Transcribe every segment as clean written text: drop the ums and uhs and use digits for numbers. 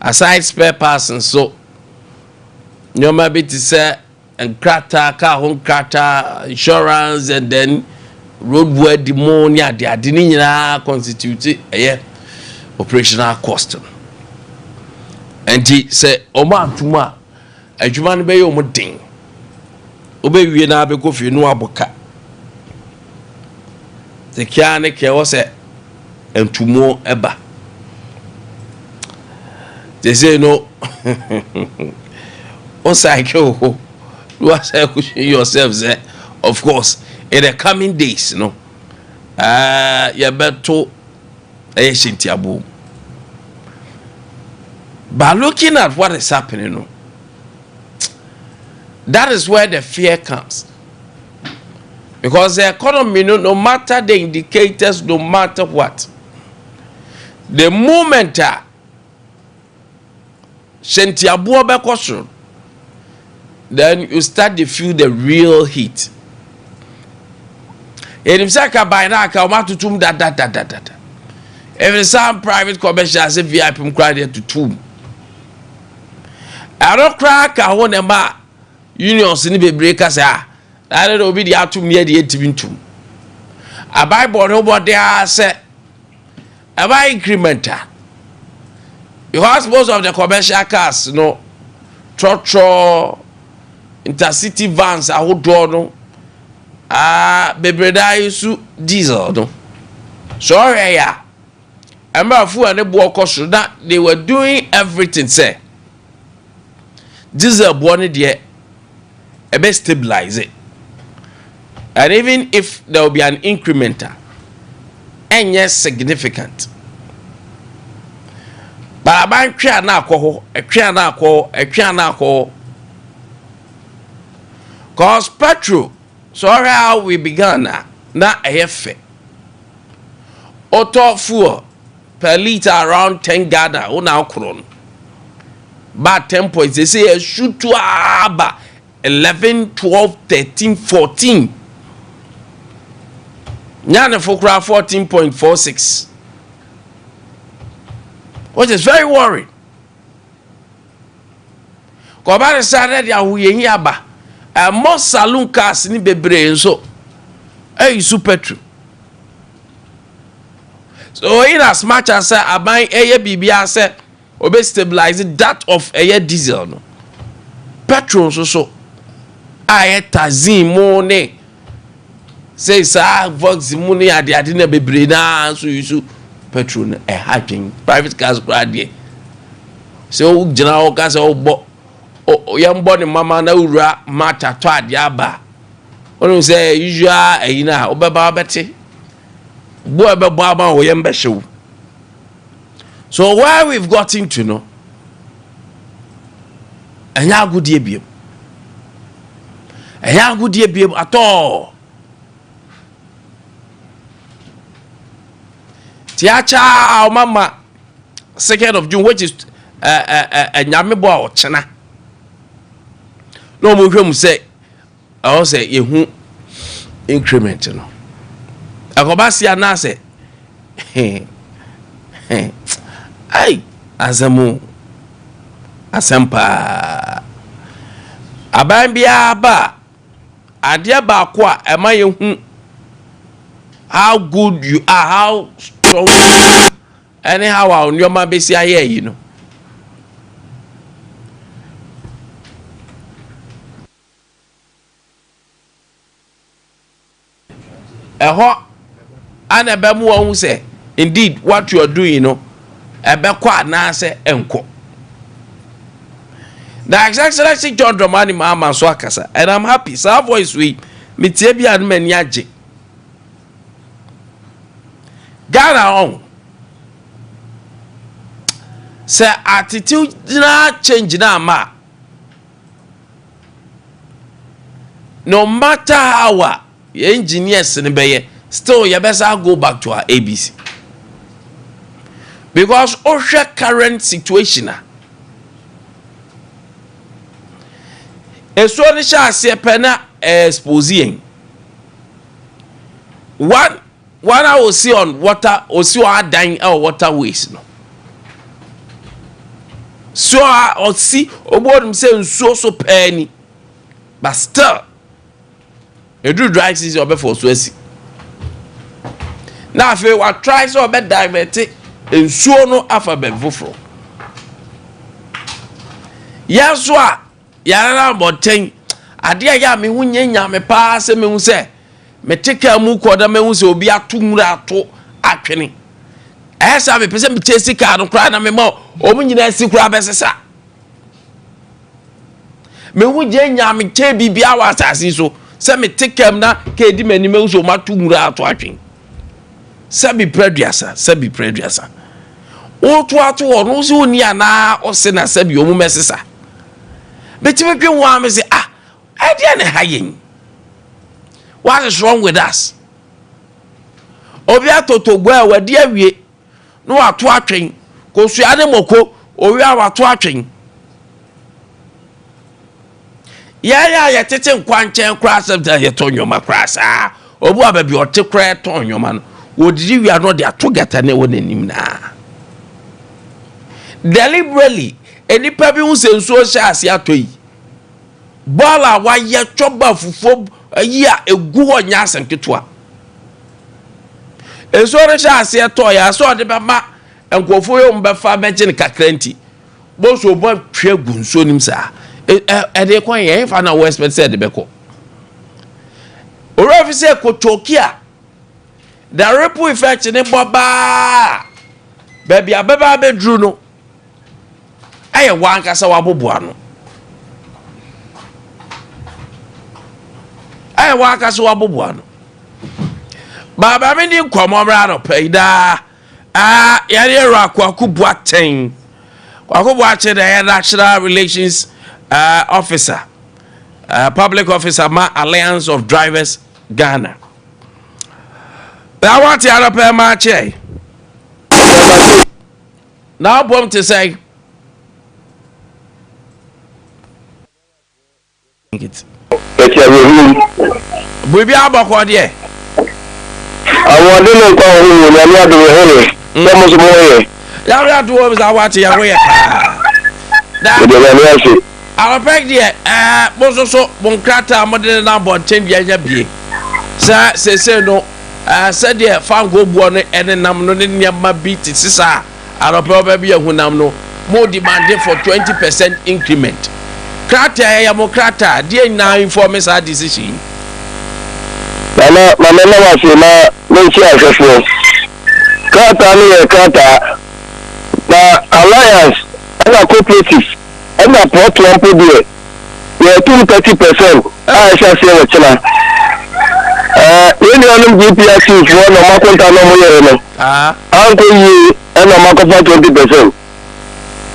aside spare parts and so nyoma bi to say and krata car home krata insurance and then roadworthy demonia de adini nyina constitute operational cost and he say oma tuma adwuma no be yo mo den obewie na be kofi no aboka the kiane ke wo say entumo eba they say no on cycle you are saying yourself say of course in the coming days you you better shintiabu. But looking at what is happening that is where the fear comes, because the economy no matter the indicators, no matter what, the moment shintiabu be question, then you start to feel the real heat. And if I can buy that, I'll to tomb that. If it's some private commercial, I say VIP credit to tomb. I don't crack, I want a ma unions in the breakers. I don't know, be the out to me at the 18 tomb. I buy board over there, say, I buy incremental. Because most of the commercial cars, trotro, intercity vans, I would draw no. Bebreda isu diesel no. So yeah. Emba fu and the cost that they were doing everything say. Diesel born there a best stabilize it. And even if there will be an incremental and yes significant. But I try na ko cause petrol. So how we began na efe. Auto fuel per liter around 10 Ghana o now kron. But 10 points they say a shoot to 11, 12, 13, 14. Nyana fokra 14.46. Which is very worrying. Ko ba decided ya huye aba. Most saloon cars ni bebre so use petrol. So in as much as I buy a BBA say obe stabilize that of a diesel no. Petrol so I tazim money say sa vox money ade na bebre na so use petrol no e happening private cars grade. So general cars o young body mama na ura mata to adiaba. Onu say usual eyina obeba beti. Bo ebe bo aba wo yembe hyew. So why we've gotten to know enya agudie biem. Enya agudie biem at all. Tiacha mama 2nd of June, which is nyame bo a ochena. No mo hwem say I say yehu increment no akobasi ana say ai azamu asempa aban bia ba ade ba ko a ema yehu how good you are, how strong anyhow our nyoma besi aye yi no. And a bemu who say, indeed, what you are doing, a bekwa na say enko. The Excellency John Dramani Mama Swakasa, and I'm happy. So our voice we mitiebi and menyaje. Ghana on. Say attitude na change na ma. No matter how engineers in the still you better go back to our ABC, because our current situation is so the shall pena exposing one I will see on water or see our dying our waterways no so or see obodum say nsuo so pani but still you do dry season obe for so asi na afi wa try so obe divert nsuo no afa be foforo yaso a yara boten ade ya me hu nyanya me pa se me hu se me teka mu koda me hu se obi ato nwura ato atwene esa be pese me chesi ka no kra na me ma omu nyina si kra be sesa me hu nyanya me che bibia wa asase so se me teka na ka edi mani me hu so ma to nwura ato atwene sabi preduasa o to ato no so ni ana o se na sabi omu mesesa betime dwen wa me say idea ne hayen what is wrong with us obi atotogbo a wadi awie no ato atwen ko su ade moko owi a wato atwen ya tete nkwanchen kra sabta ye tonyoma kra sa obu ababi ote kra tonyoma no wodiri wi ano de ato gata ne wonanim na deliberately enipa bi hu sensuo sha ase atoyi bala wa ye choba fufo yi a egu onya asenketoa esore sha ase ato ya so de be ma enkofo yo mbefa begin kakranti bo so bo twa gunso nim sa de kon ye fa na west said de be ko oro officer ko chokia the ripple effect ni boba baby ababa bedru no aye wan kasa waboboa no aye wan kasa waboboa no baba me ni nkomomra no peida yare rakwaku buaten kwaku buache the national relations officer public officer ma alliance of drivers Ghana. I want to have my chair. Now, I'm to say, we be about what, yeah. I want to know how to I want to away. I'll pack the Boso Bonkrata, Modern number 10 years. Say no. Said ye fan go buone ene nam no ne ma beat sisa aropa be ehunam no mo demanding for 20% increment krata ya mo krata dey na inform sa decision mama na wa se ma no chi afefo krata ni e krata na alliance na cooperative na port lampo dey we 30% I shall say what china when you are GPS for no makonta no moyere anko yi na makofa 20%.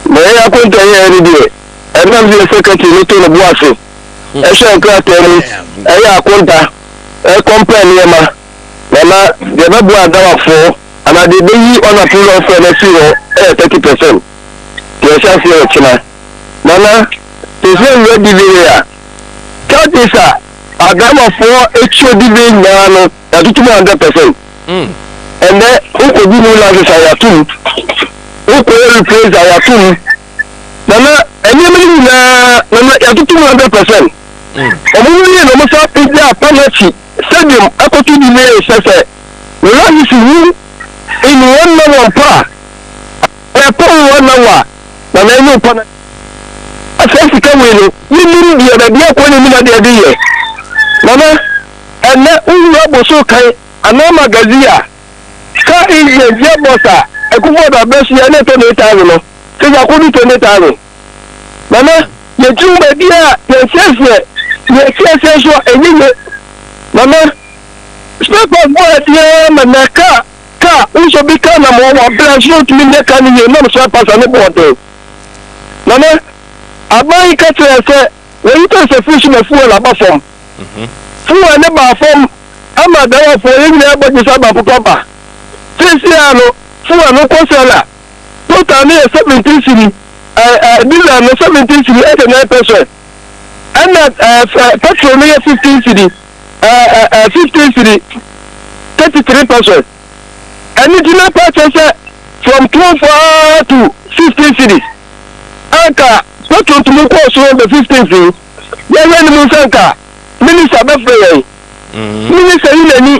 Me ya konta ye eri de na bi secretary ni to no buase e she nkrata ni ya konta company ye ma na de na bu adawa fo ana de be yi on approve of na si ho 30%. Ye sha si o china na to say we divide ya kadisa Agama for HODB no ya tutu 100%. And then who could be no license aya too. Who could replace aya too. Nana any na ya tutu 100%. Omuni no mo sa pizza penalty stadium akotu di me sese. We like to win in one pa. E po one wa. Na na no pa na. Afesi ka we no. Ni di ya bia ko ni mi na de ye. Mama, and now we are so kind. Ana magazia. Ka inje je bossa. E ku foda be si ene to ne tawo no. Se ja ku ni to ne tawo. Mama, ye jumbe dia, ye sese so enye. Mama, stop boy dia manaka. Ka unso bi ka na mo wa branch no to me ka ni ye no so passa ne boto. Mama, abai ka tse we to se fish me fuel aba form. Fuwa ne ba form ama dawa for yin na ba jisa ba pukoba sisi ano fuwa no kosela total ne 17 cedi dila no 17 cedi 89% and petrol ne 15 cedi 15 cedi 33% and it na purchase from 12 to 16 cedi Nanka, what to move course on the 15th. Then when the Musanka, Minister Buffalo, Minister Ilani,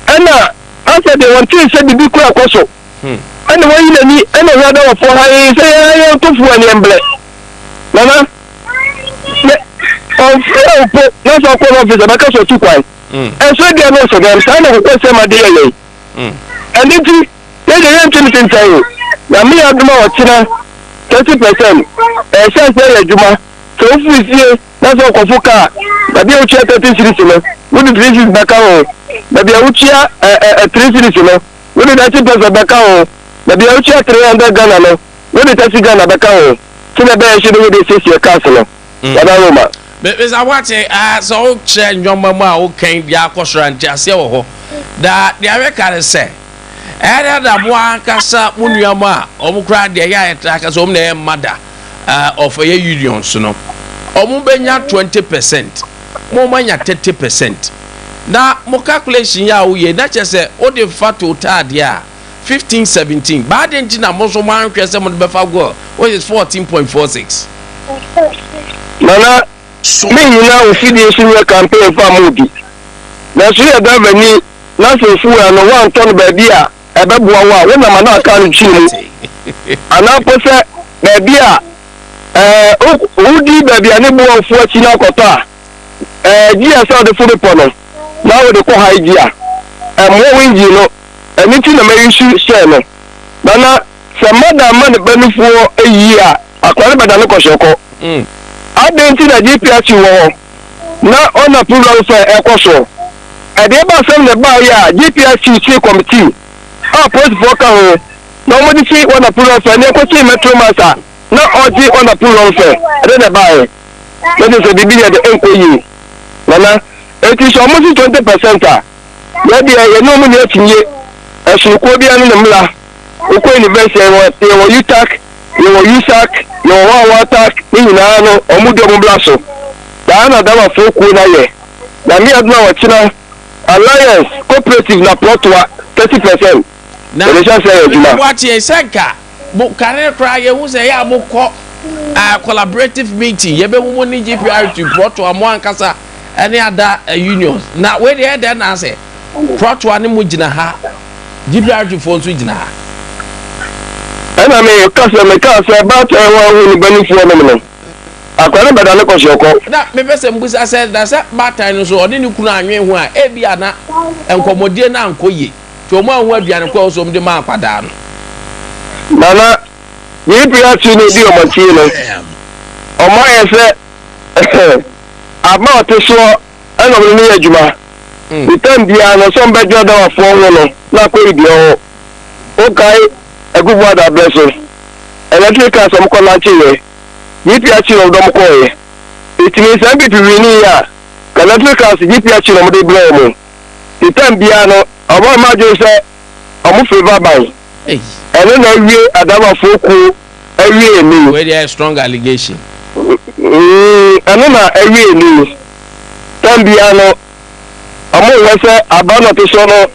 Anna, after they want to say the big crowd also. And when Ilani, and another for her, say, I am too for an emblem. Nana, that's our call officer, because of 2 points. And so they are not so damn sign of a question, my dear. And if you take the entry in time, now me have more 30%. And since they are Juma, so if we see that's all Kofuka, but they will check 30 cities, would the 3 cities back home, but they will check 3 cities, would the 30% back home, but they will check 300 Ghana, would the 30 Ghana back home, so the bear should be the 6 year castle. Because I watch it as all change your mamma who came the Akosha and Jasio that the American say. Ada da bua kasa munuama omukra de ya attack so na mother of a union so no omu benya 20% mo manya 30% na mo calculation ya wo ye na chese o de fa total dia 15 17 bad engine mo so man hwese mo be fa go which is 14.46 Nana me nyina o fidi senior campaign for mudi na so ya da bani na so fu ya no wan ton ba bia ebebuwa wa we na mana aka nchi mu ana pose ba bia udi ba bia ne buwa fu achi na kota gia sa de fu pono na we de ko haijia mo winji no anything na me issue share no nana samada man benufu eyi a akware bada no koshoko adenti na GPS wo na ona program for ekoso ade ba sem ne ba ya GPS chief committee post voka ho na mo di si ona program for ne ko chi metro master na oji ona program for ade ne ba e no dey so bibi de enkoyi nana eti so mo si 20% a ya di e no mo ni atinye esuko bia no mla okọ university wo UTAC wo USAC wo WATAC ni na no omudo mo blaso da na da wa foku na ye na mi aduna wa china alliance cooperative na plotwa 30%. Na what you senka bu kare kra ye hu se ya bu ko collaborative meeting ye be wo ni GPR to plotwa mo ankasa any other unions na we dey na say plotwa ni mu gina ha GPR to phone so gina ha ana me kasa about wa ni banifu wa me akwara bada ne koshoko na me pese mbusa say da say batai no so odi ni kunu anwen hu a e bia na enkomodie na ankoye to mo anhu aduane ko so mde ma akwada no nana ni bia chi no di omochi no omo ye se aba to so eno ni adwuma itam bia no so mbejo da wa fo no na ko ibi o okay egubu ada blesso electrical some ko na chiwe GPH no dom ko ye itimi sambi piwini ya electrical GPH no mo de blow mo itam bia no obo ma jo se omo favor by ene na wie adama foku awie ni where there strong allegation ene na awie ni tam bia no omo wese abana to so no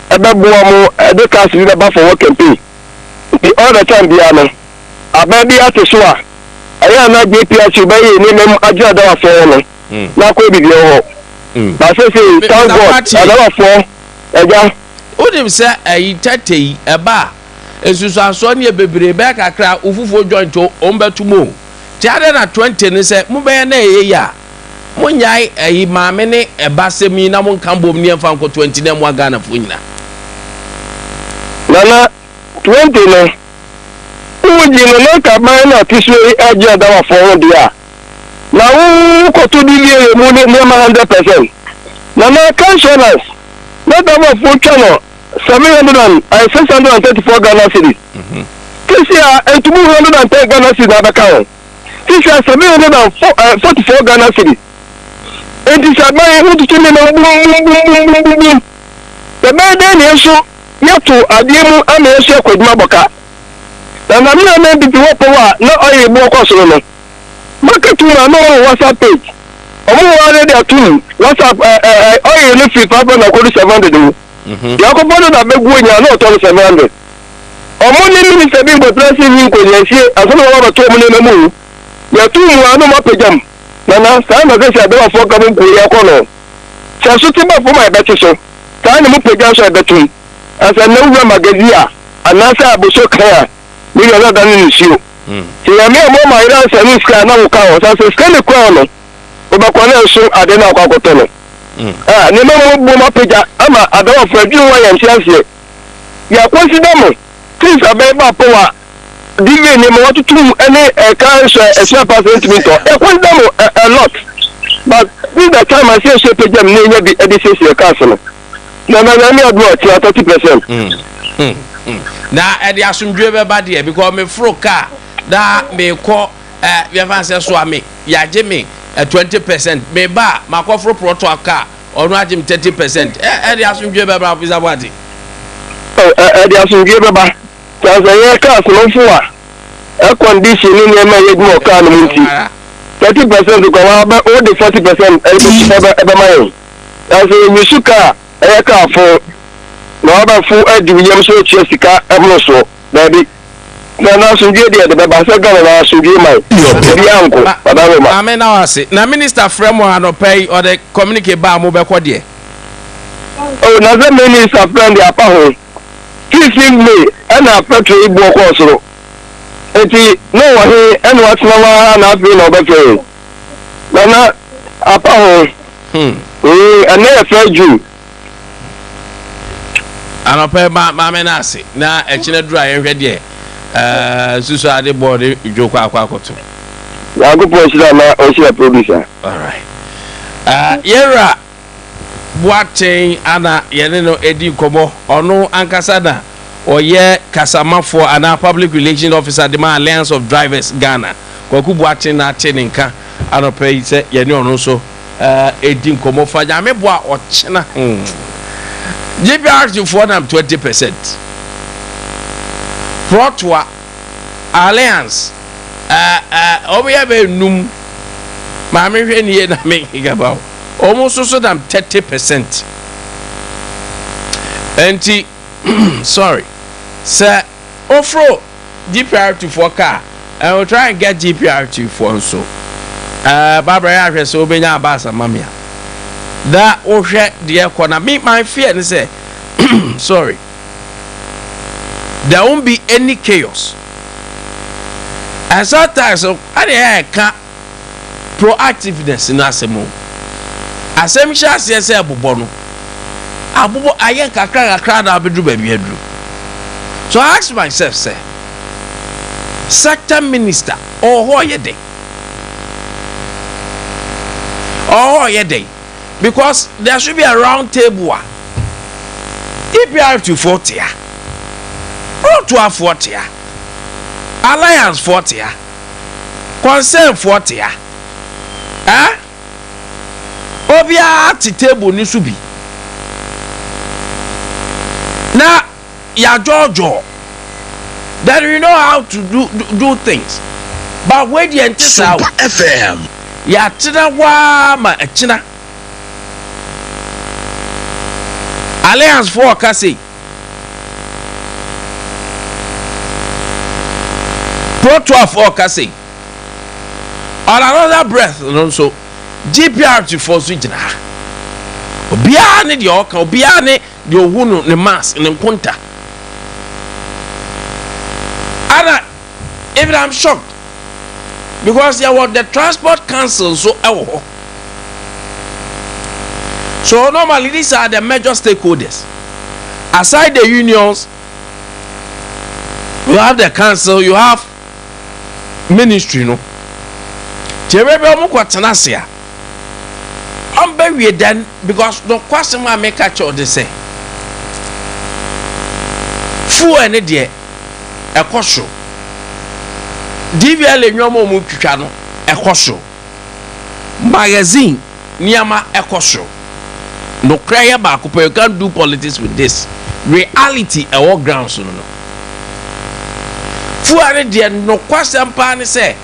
ebebu omo de cast bi ba for work campaign the other time bia no ababi ateso a aya na GPH ba ye ni mem aja da wa fo no na ko bi ho ba se thank God da wa fo eja odim se ayi tatei eba esusu aso ne bebre be kakra ofufo joint o mbetumo ti ade na 20 ni se mu be na eye ya mu nyai ayi maame ne eba semi na mu nkambom ne mfa nko 20 na mu aga na fo nyina nana 20 no uji no na ka ba na tisu aja da wa fo dia na wu ko to di le mu ne 100% nana conscious na da wa fo chano 634 Ghana cedis. This year, and 210 Ghana cedis are account. This year, 744 Ghana cedis. And this is my own to me. The man then so yet to Adimu and the Asia Kodmaboka. And I'm not meant to walk over, not only a more cost. Market to my WhatsApp page. Already a tool. WhatsApp, I only 547. Yakobo na begwu nya na 700 Omoni minister bi go trust him ko yesi aso wa ba to omoni na mu ya tu mu anu ma pejam na sa na se ade wa fo ka mu ko ya ko no cha so ti ba fo ma be so ta ni mu pejam so be tun asa na wu magazia anasa abuso kan ni yo da ni nsuo ti ya me mo ma ira sa ni ska na wo ka o sa se ska ni ko no o ba ko na so ade na kwa koto no ni me mo ma peja ama adawa fo adwi wa ya ntiase ya consider mo things about power divi ni mo watutu any cancer percent meter e consider mo a lot but this the time I say pejam ni nya bi edisi se cancer na me adwo ti 30%. Na edi asumdwe be ba de because me fro car da me ko we fan say so ame ya je me 20% me ba makofro proto car onu ajim 30% edi asumdwe be ba officer body edi asumdwe be ba so ye car so fu a condition ni me ma ye mo car no munti 30% ko wa ba o de 40% ebe ma yo as you suka e car for na ba fu adi yam so chia sika ebno so na bi na sunje de be ba se ga na sunje mai bi anko baba me ma amen na wase na minister fremo anopay or the communicate ba mo be ko de oh na ze minister friend ya pa ho kissing me ana petro ibu ko soro eti no wa he enu atna wa na abi na be fe na apa ho ana ya fe ju anopay ma me na ase na echine dura ye hwe de susu ade board joko akwakoto ya go po sira na o sira producer all right yera Boating ana yene no edi komo ono ankasa na oye kasamafo ana public relations officer the Alliance of Drivers Ghana kwaku Boating na cheninka anope se yene ono so edi komo faja me boa ochena GPR for them 20% Protwa Alliance obiya be num ma me hwe ni na me gaba almost so them 30%. Anti sorry. Sir, offer GPR2 for car. I will try and get GPR2 for so. Barbara Harris so benya basa mamia. That oshe the corner make my fear and say sorry. There won't be any chaos. As sometimes I can't proactiveness in asemo. Asem sha se abobo no abobo ayen kakra na abedu ba bi aduru. So I ask myself say sector minister or yede because there should be a round table EPR to 40 road to 40 alliance 40 concern 40 obia at table ni subi na ya jojo that you know how to do things but when the Sompa FM ya tina wa ma echina alliance for kasi pro 12 for kasi on another breath so GPR to force it na obia ne de oka obia ne de ohunu ne mass ne nkonta ana even I'm shocked because there was the transport council so so normally these are the major stakeholders aside the unions. You have the council, you have ministry, no Jerebe omu kwatenasia ambe we then because no question ma make catch or they say fu ene de ekoso DVL enyomo mu twitwa no ekoso magazine niama ekoso no cry ba ko you can't do politics with this reality e war grounds no fu ene de no question pa ne say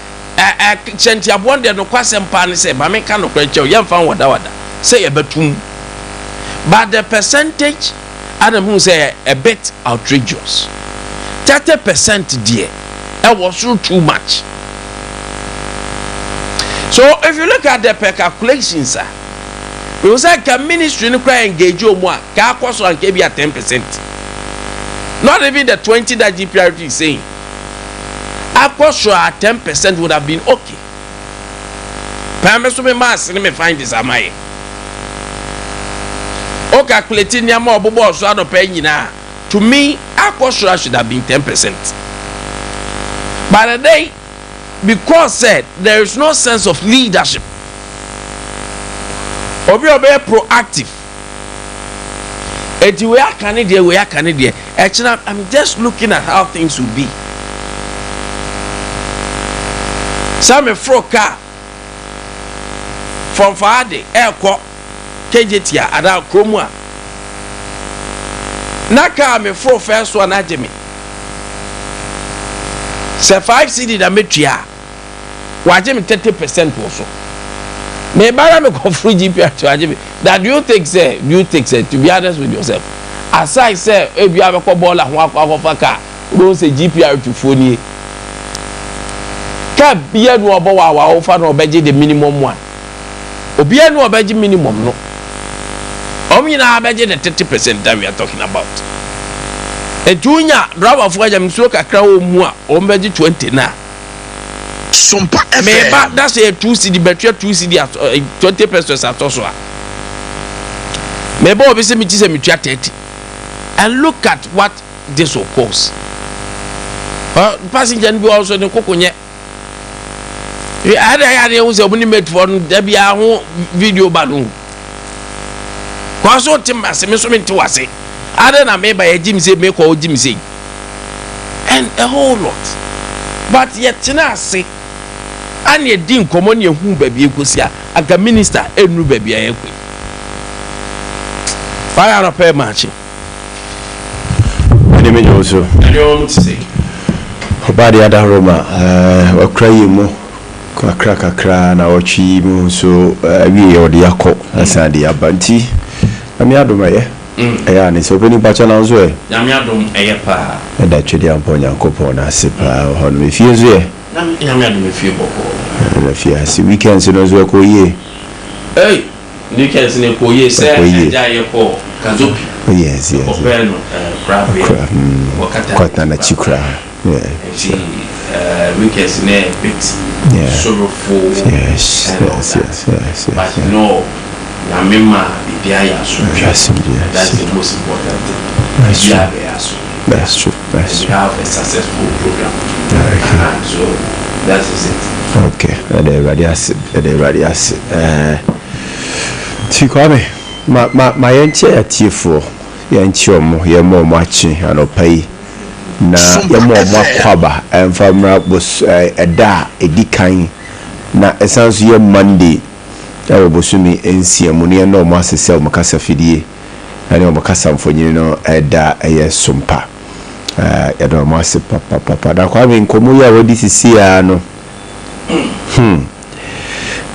chenti abonde no kwasem pa ne say ba me ka no kwanche o yemfa wada say e betum but the percentage and who say a bit outrageous 30% there. That was too much. So if you look at the per calculations, it was like a ministry no cry engage you more. Ka so and be at 10%. Not even the 20 that GPRT is saying. Akwaso at 10% would have been okay. Permeso me mass let me find this amai. O calculating ya more bobo so ado pay nyina. To me, Akwaso should have been 10%. But the day, because said there is no sense of leadership. Obi proactive. We are Canadian. Actually, I'm just looking at how things will be. Some car from Ade Akye KJT ada Kromua. Na car me first one ajemi. Say 5 CD da metua. Waje me 30% also. Me bara me go free GPR to ajemi. That do you think say to be honest with yourself. Aside say e bia be ko ball ho akwa ka. Don't say GPR to phone. Ka bia no obo wa ofa no obeje the minimum one. Obia no obeje minimum no. Omina obeje the 30% that we are talking about. A junior driver for them so kakra o mu a o mbeji 20 na Sompa FM me ba that's a 2 CD battery 2 CD at 20 pesos at so me ba obi se mi ti se mi tua 30 and look at what this will cause. Passenger be also the kokonye e ada ya say obuni mate for da bia ho video balloon kwa so tim aseme so menti wase other than me by Jim say make or Jim say and a whole lot. But yet na say and ye din common ye hu baby ekosia aga minister enu baby ayekwe fire no pay match ani me joso ani o mu say obadi ada roma okrayi mu kakra na ochi mu so wi odi yakọ asande abanti ami adomaye eya ni so boni bacha na nzo e nyame adom eye pa e da twedi ampo nyankopon na sepa ho no fie nzo e nyame adom fie boko na fie asi weekends no nzo ko ye weekends ne ko ye se eja ye ko kazopi yes openo crab wakata na chikra weekends ne bit sorrowful yes but no Namima Bibiaya that's the most important thing. That's true. We have a successful program. So that is it. Okay. Everybody has Kwame, my enche atifo yenchi omo ye mo machi anopai na ye mo makwaba emfamra bos eda edikan na esanso ye Monday awo bosumi ensiamu ne no mo asese o makasa fidie ane o makasa mfonyi no eda eye Sompa ya do mo ase papa da Kwame nkomu ya wodi sisi ya no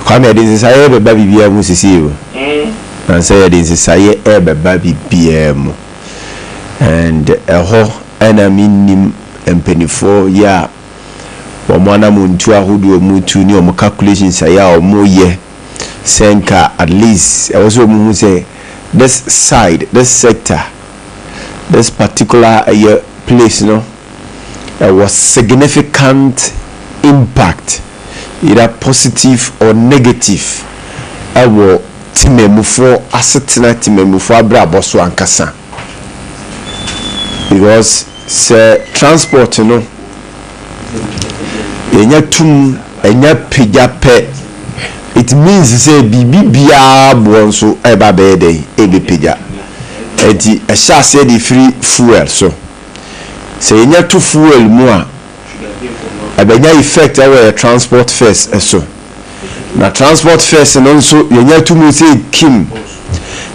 Kwame de nsaye be ba bibia mu sisi o na say de nsaye e be ba bibia mu and eho ana minim empenifo ya wo mo na mu ntu ahodo mu tu ni o mo calculations ya o mo ye senka at least I was who say this side, this sector, this particular place, there was significant impact, either positive or negative. I will timemufo asetina timemufo abra boso ankasa because say transport enya tum enya pejape. It means say bibia bonso eba bede ebepija enti a sha say the free fuel so say nya to fuel mu a abenya effect our transport first so na transport first no so nya to mu say kim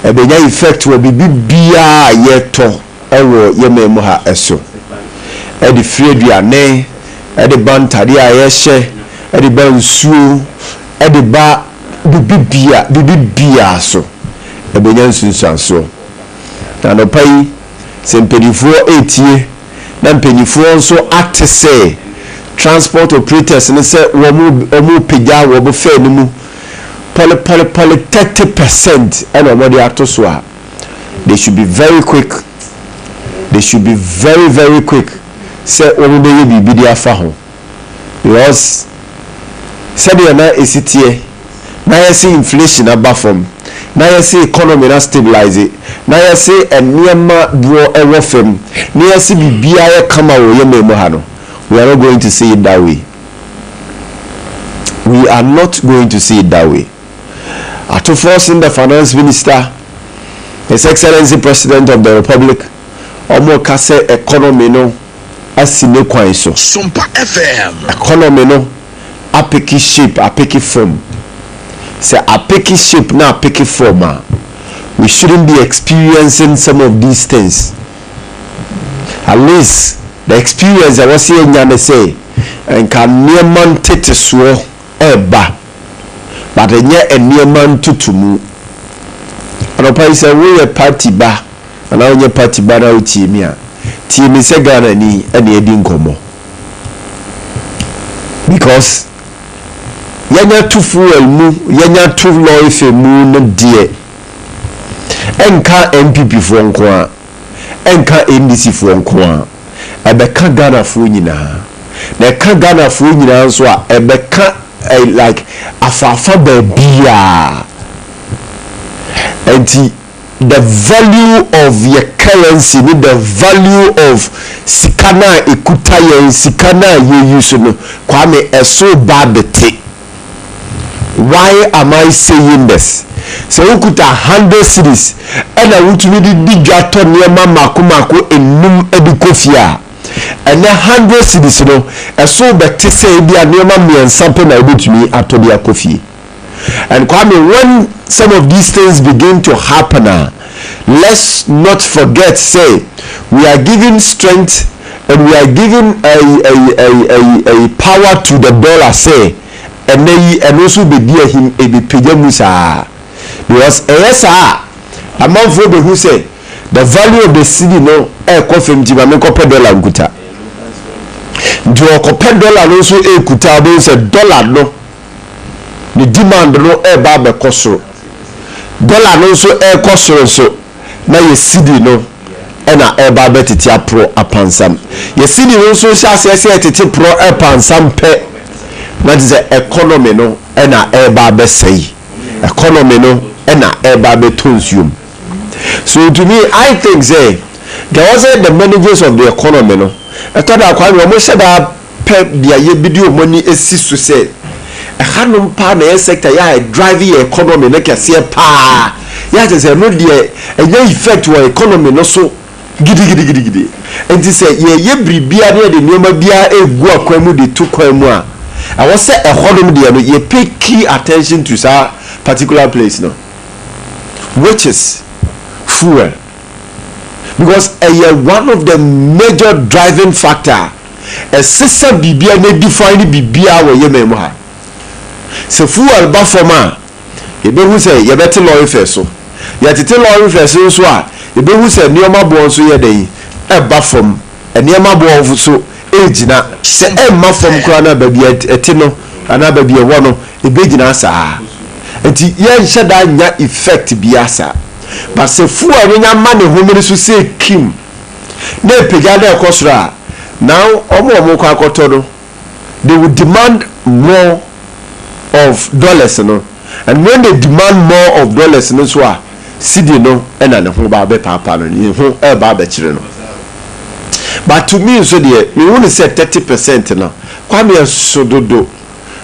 abenya effect we bibia yeto ewo yememu ha so e the free aduane e the bantade a ye hye e the bansuo ediba bibia so ebenya nsunsan so na no pai sempedifo etie na mpanyinfoɔ nso ate sɛ transport operators ne sɛ wɔn pagya wɔn fɛ no mu pɔle 30% ɛna wɔn de ato so a they should be very quick sɛ wɔn bɛyɛ biribi de afa ho because sɛdeɛ na esi teɛ na yɛsɛ inflation aba fam na yɛsɛ economy na stabilize na yɛsɛ nneɛma boɔ ɛwɔ fam na yɛsɛ biribiara yɛ kama wɔ yɛ mɛmu ha no we are not going to see it that way. Atufos the finance minister, His Excellency President of the Republic, Omo Kase economy no asine kwan so. Sompa FM. Economy no apeki shape, apeki form. Say apeki shape na apeki form. We shouldn't be experiencing some of these things. At least the experience I was saying nyame say enka nneɛma ntete soɔ ɛba but ɛnyɛ nneɛma ntutumu anɔpa yi sɛ woyɛ party ba anaa wonyɛ party ba na wotie mi a tie mi sɛ Ghana ni ɛna ɛdi nkɔmmɔ because yɛnya to fuel mu yɛnya to lɔre fɛ mu no deɛ ɛnka NPP foɔ nko a ɛnka NDC foɔ nko a ɛbɛka Ghana foɔ nyinaa na ɛka Ghana foɔ nyinaa nso a ɛbɛka like afafa baabia enti the value of your currency ni the value of sika na ekuta yɛn sika na yɛ use no Kwame ɛso ba bete. Why am I saying this? So ukuta 100 cities ɛna wutumi di dwa tɔ nneɛma mako enum edukofia ɛna 100 cities no ɛso bɛte sɛ bi nneɛma mmiɛnsa pɛ na ebetumi atɔ bi akofie. And Kwame, when some of these things begin to happen, let's not forget, say, we are giving strength and we are giving a power to the dollar, say, and also be dear him a be pejamusa. Because a man for the who say the value of the city no coffin jibameko per dollar guta. Do a copper dollar also a kuta a dollar no. The demand no eba be kosoro dollar no so e kosoro so na ye cedi no e na eba be tete apro apansam ye cedi no so sha se tete pro apansam pe na the economy no e na eba be sei economy no e na eba be consume. So to me I think say there was the managers of the economy no e to da kwa we mo se da pe dia ye bidio money esi so say a hanum pa na sector ya driving your economy na kese pa ya say no dey any effect your economy no so gidi and say ye bribia na de nioma bia egu akwan mu de to kwan mu a I was say a hodom dey no ye pay key attention to that particular place no, which is fuel, because one of the major driving factor a sister bibia na define bibia wo ye memu ha. So fuel ba from a yebehu say yebete lorry fare so yetete lorry fare so a yebehu say nioma bo so ye dey e ba from nioma bo so ejina se e ma from kura na ba bi eti no ana ba bi e wo no e begina saa enti ye nhye da nya effect biasa but se fuel no nya ma ne homere so say kim na pega da ekosura now omo kwa akoto no they will demand more of dollars no, and when they demand more of dollars no so a cedi no ena ne ho ba be papa no ne ho e ba be kire no. But to me so dey me want to say 30% no Kwame sododo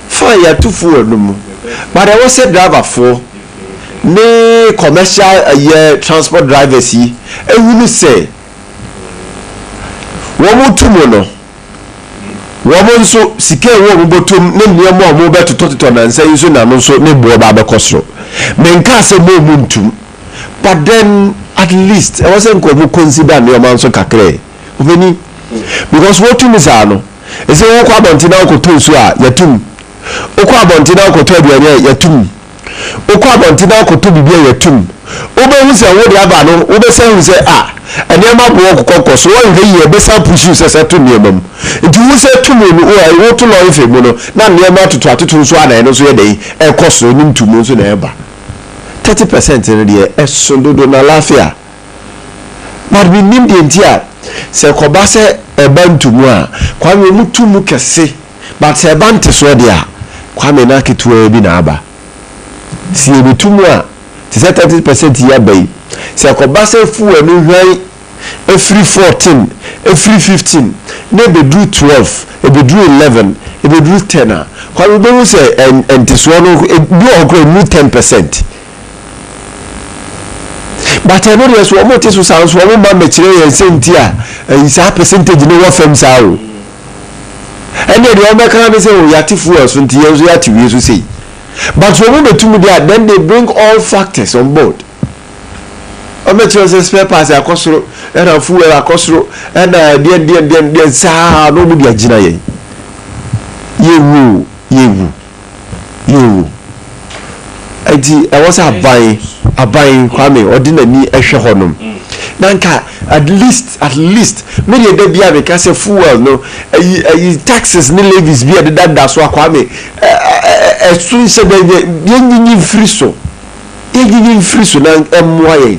fa ya to fuel no mu but I was say driver for ne commercial transport drivers yi ehunu say wo mutumo no woman so sike wo botom ne niam mo betototo na nsa yiso na no so ne bo ba be kosoro menka se mo muntum but then at least I wasn't going to consider ne man so kakre oveni because what you say no e say wo kwa bonti na ko to so a yatum wo kwa bonti na ko to aduane yatum okwa bontina ko to bibia yatum obehu se wo de aba no obesan se ene ma bo kokko so won hwe ye besa push se to niemam nti wo se tumu no wo to lo ife mu no na niema atoto so ana eno so ye dey e koso ni ntumu so na eba 30% ne de esododo na lafia but we nim de ntia se koba se eba ntumu a Kwame mutumu kese but se eba nte so de a Kwame na ketua bi na aba si ebutumu a se 30% ya bai se koba se fu enu hwan every 14 every 15 ne be do 12 e be do 11 e be do 10 a Kwame be se ente so no bi ogro mu 10%. But I know there's one more thing to sound so one man material and sentia is a percentage no what from sao. And then the other can say we are fuel so you have to say. But when the two there then they bring all factors on board. O material spare parts akosoro and fuel akosoro and den sa no mu dia gina ye. Yewu enti I was a buy Kwame ordinary ehwe honom nanka at least me dey bia be ka say fuel no taxes ni levies bia de dada so Kwame so se be yenyi free so na emwa ye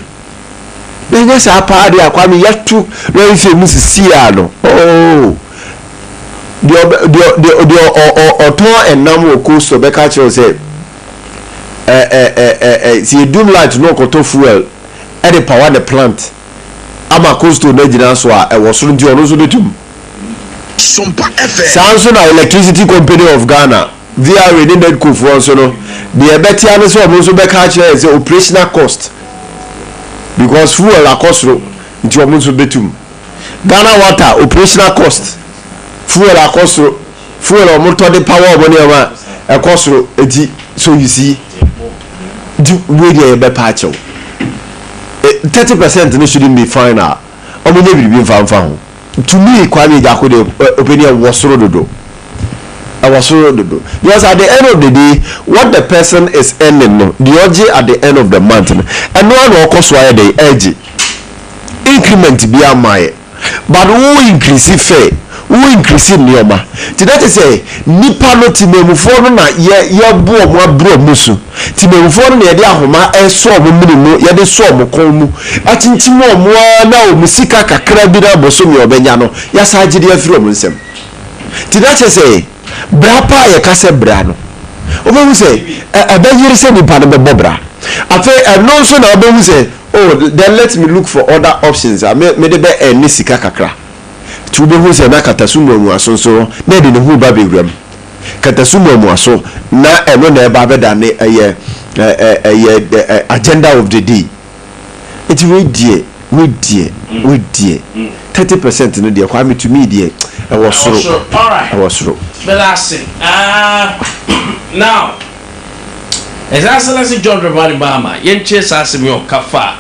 na sa pa de Kwame yatu no ife mu sisia no oh the oton enam okoso be ka che say si you do light no koto fuel e dey power the plant ama costo na gina so a e wo so ndi ono so detum Sompa FM Samsung na Electricity Company of Ghana via renewed cost so no the betia no so omo so be ka che is operational cost because fuel akosro nti omo so betum Ghana water operational cost fuel akosro fuel omo to the power omo ne ma akosro eti so you see we dey be patch 30% no shouldn't be final omo ne bi mfa ho to me Kwame Jakode opinion was rododo because at the end of the day what the person is earning no the OJ at the end of the month no and no one okoso aye dey edge increment bi amaye but who increase fair who increase nioma ti that is say nipa no timemufo no na ye bo omo abro musu timemufo no na ye de ahoma eso omo minimu ye de so omo kon mu atintim omo na o musika kakra bi na boso mi obenya no ya sa gide afiro omo nsem ti that is say brapa ye ka se bra no omo say abanyiri se nipa no be bobra afa no so na obo say oh then let me look for other options me de be eni sika kakra tube hu se na katasumu amuaso so na de ne hu ba begram katasumu amuaso na eno na eba beda ne agenda of the day it we die 30% no de Kwame to me de I was sure all right I was sure but last now as Excellency John Dramani Bahama yenche sasemi okafa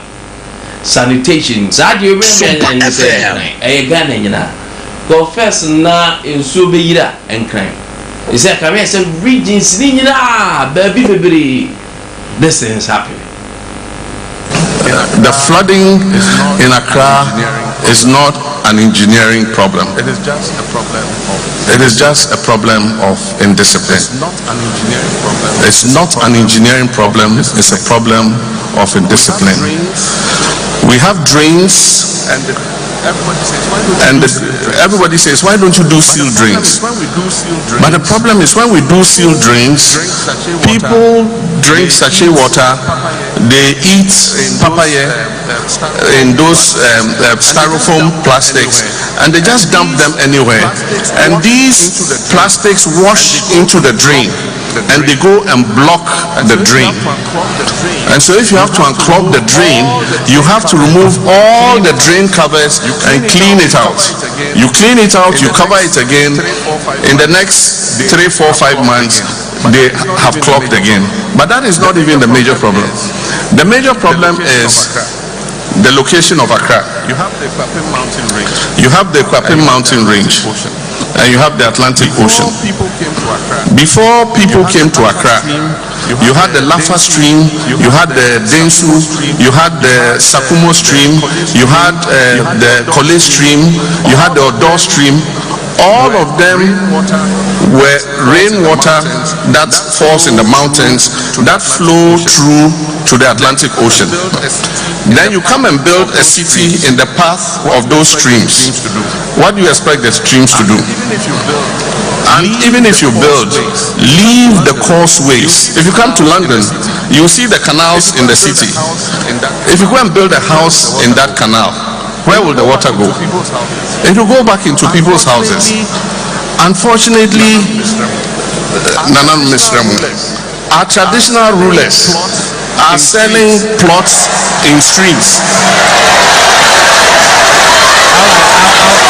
sanitation zadio be me say Ghana nyina go first na enso be yira enkran is say come say regions ni nyina baby bebre this is happening. The flooding in Accra is not an engineering problem. It is just a problem of indiscipline. It's not an engineering problem. It's a problem of indiscipline. We have drains, and everybody says, why don't you do sealed drains? But the problem is when we do sealed drains, people drink sachet water, they eat papaya in those styrofoam plastics, and they just dump them anywhere, and these plastics wash into the drain and they go and block the drain. And so if you have to unclog the drain, you have to remove all the drain covers and clean it out. You clean it out, you cover it again. In the next 3, 4, 5 months, they have clogged again. But that is not even the major problem. The major problem is the location of Accra. You have the Kwapim Mountain Range. and you have the Atlantic Ocean. Before people came to Accra, you had the Lafa Stream, you had the Densu, you had the Sakumo Stream, you had the Kole Stream, you had the Odo Stream. All of them were rainwater that falls in the mountains that flow through to the Atlantic Ocean. Then you come and build a city in the path of those streams. What do you expect the streams to do? And even if you build, leave the causeways. If you come to London, you see the canals in the city. If you go and build a house in that canal, where will the water go? It will go back into people's houses. Unfortunately, Nana Misramu, our traditional rulers are selling plots in streams.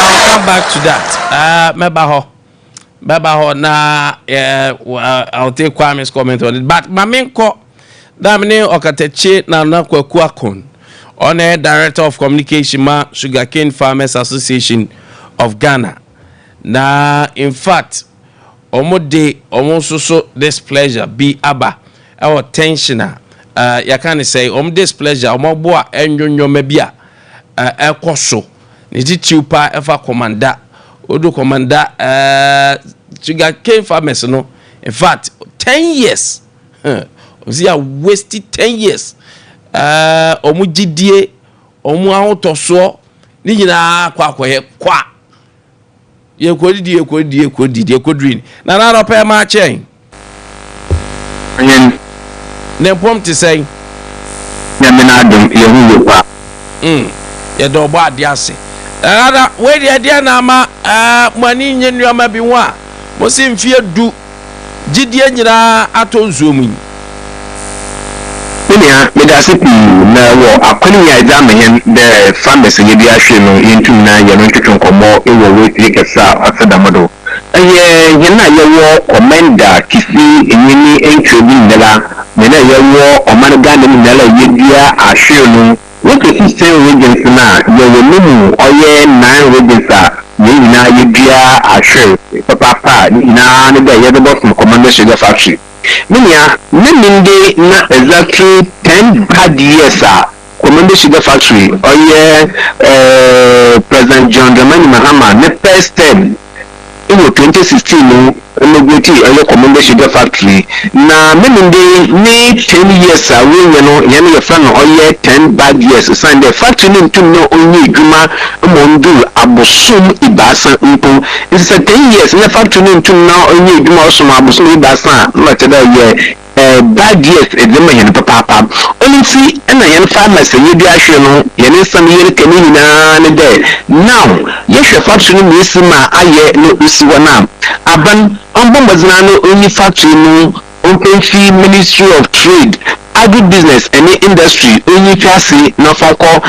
I'll come back to that. Mebaho na I'll take Kwame's comment on it. But my main call, Damine Okateche na Kwakuakon, Honorary Director of Communication ma Sugarcane Farmers Association of Ghana. Na in fact, almost so displeasure be aba our tensioner. You can say displeasure omoboa enyo mebia ekoso ni titupa efa commander odo commander Sugarcane Farmers no. In fact 10 years we are wasted 10 years omu gidie omu ahotoso ni nyina kwa ye kodidi na na ropa ma chen Ayen ne pom te say nyamena adom ye hu pa ye do bo ade ase ara we de na ma mani nyenuama bi ho a mo se mfie du gidie nyina ato nzuomu Nia medasipi na wo akwani ya examen the farmers ye bi ahwe no yentum na ye no twetwe nkomo ewo we kesa asadamado ye na ye wo commander kisi enyini entwebi ndela me na ye wo omanga ne ndela ye bia ahwe no wo kesi regions na ye wo numu oye 9 regions a ye na ye bia ahwe papa na ne da ye the boss commander sugar factory Minya, Neminde na exactly 10 bad years Commander Sugar Factory President John Dramani Mahama the first time in 2016 Nogoti Commander Sugar Factory na Neminde ni 10 years we no yana your friend 10 bad years sign the factory to no only juma mondu abosum ibasa impo it's a 10 years the factory to now only juma osum abosum ibasa not that bad years edema yen papa only see na yen farmers ye bi ahwe no yen sam yen kani nyina ne de now ye hwe factory no isima aye no isiwa na aban ombomazina no only factory no only Ministry of Trade agribusiness any industry only classy no fako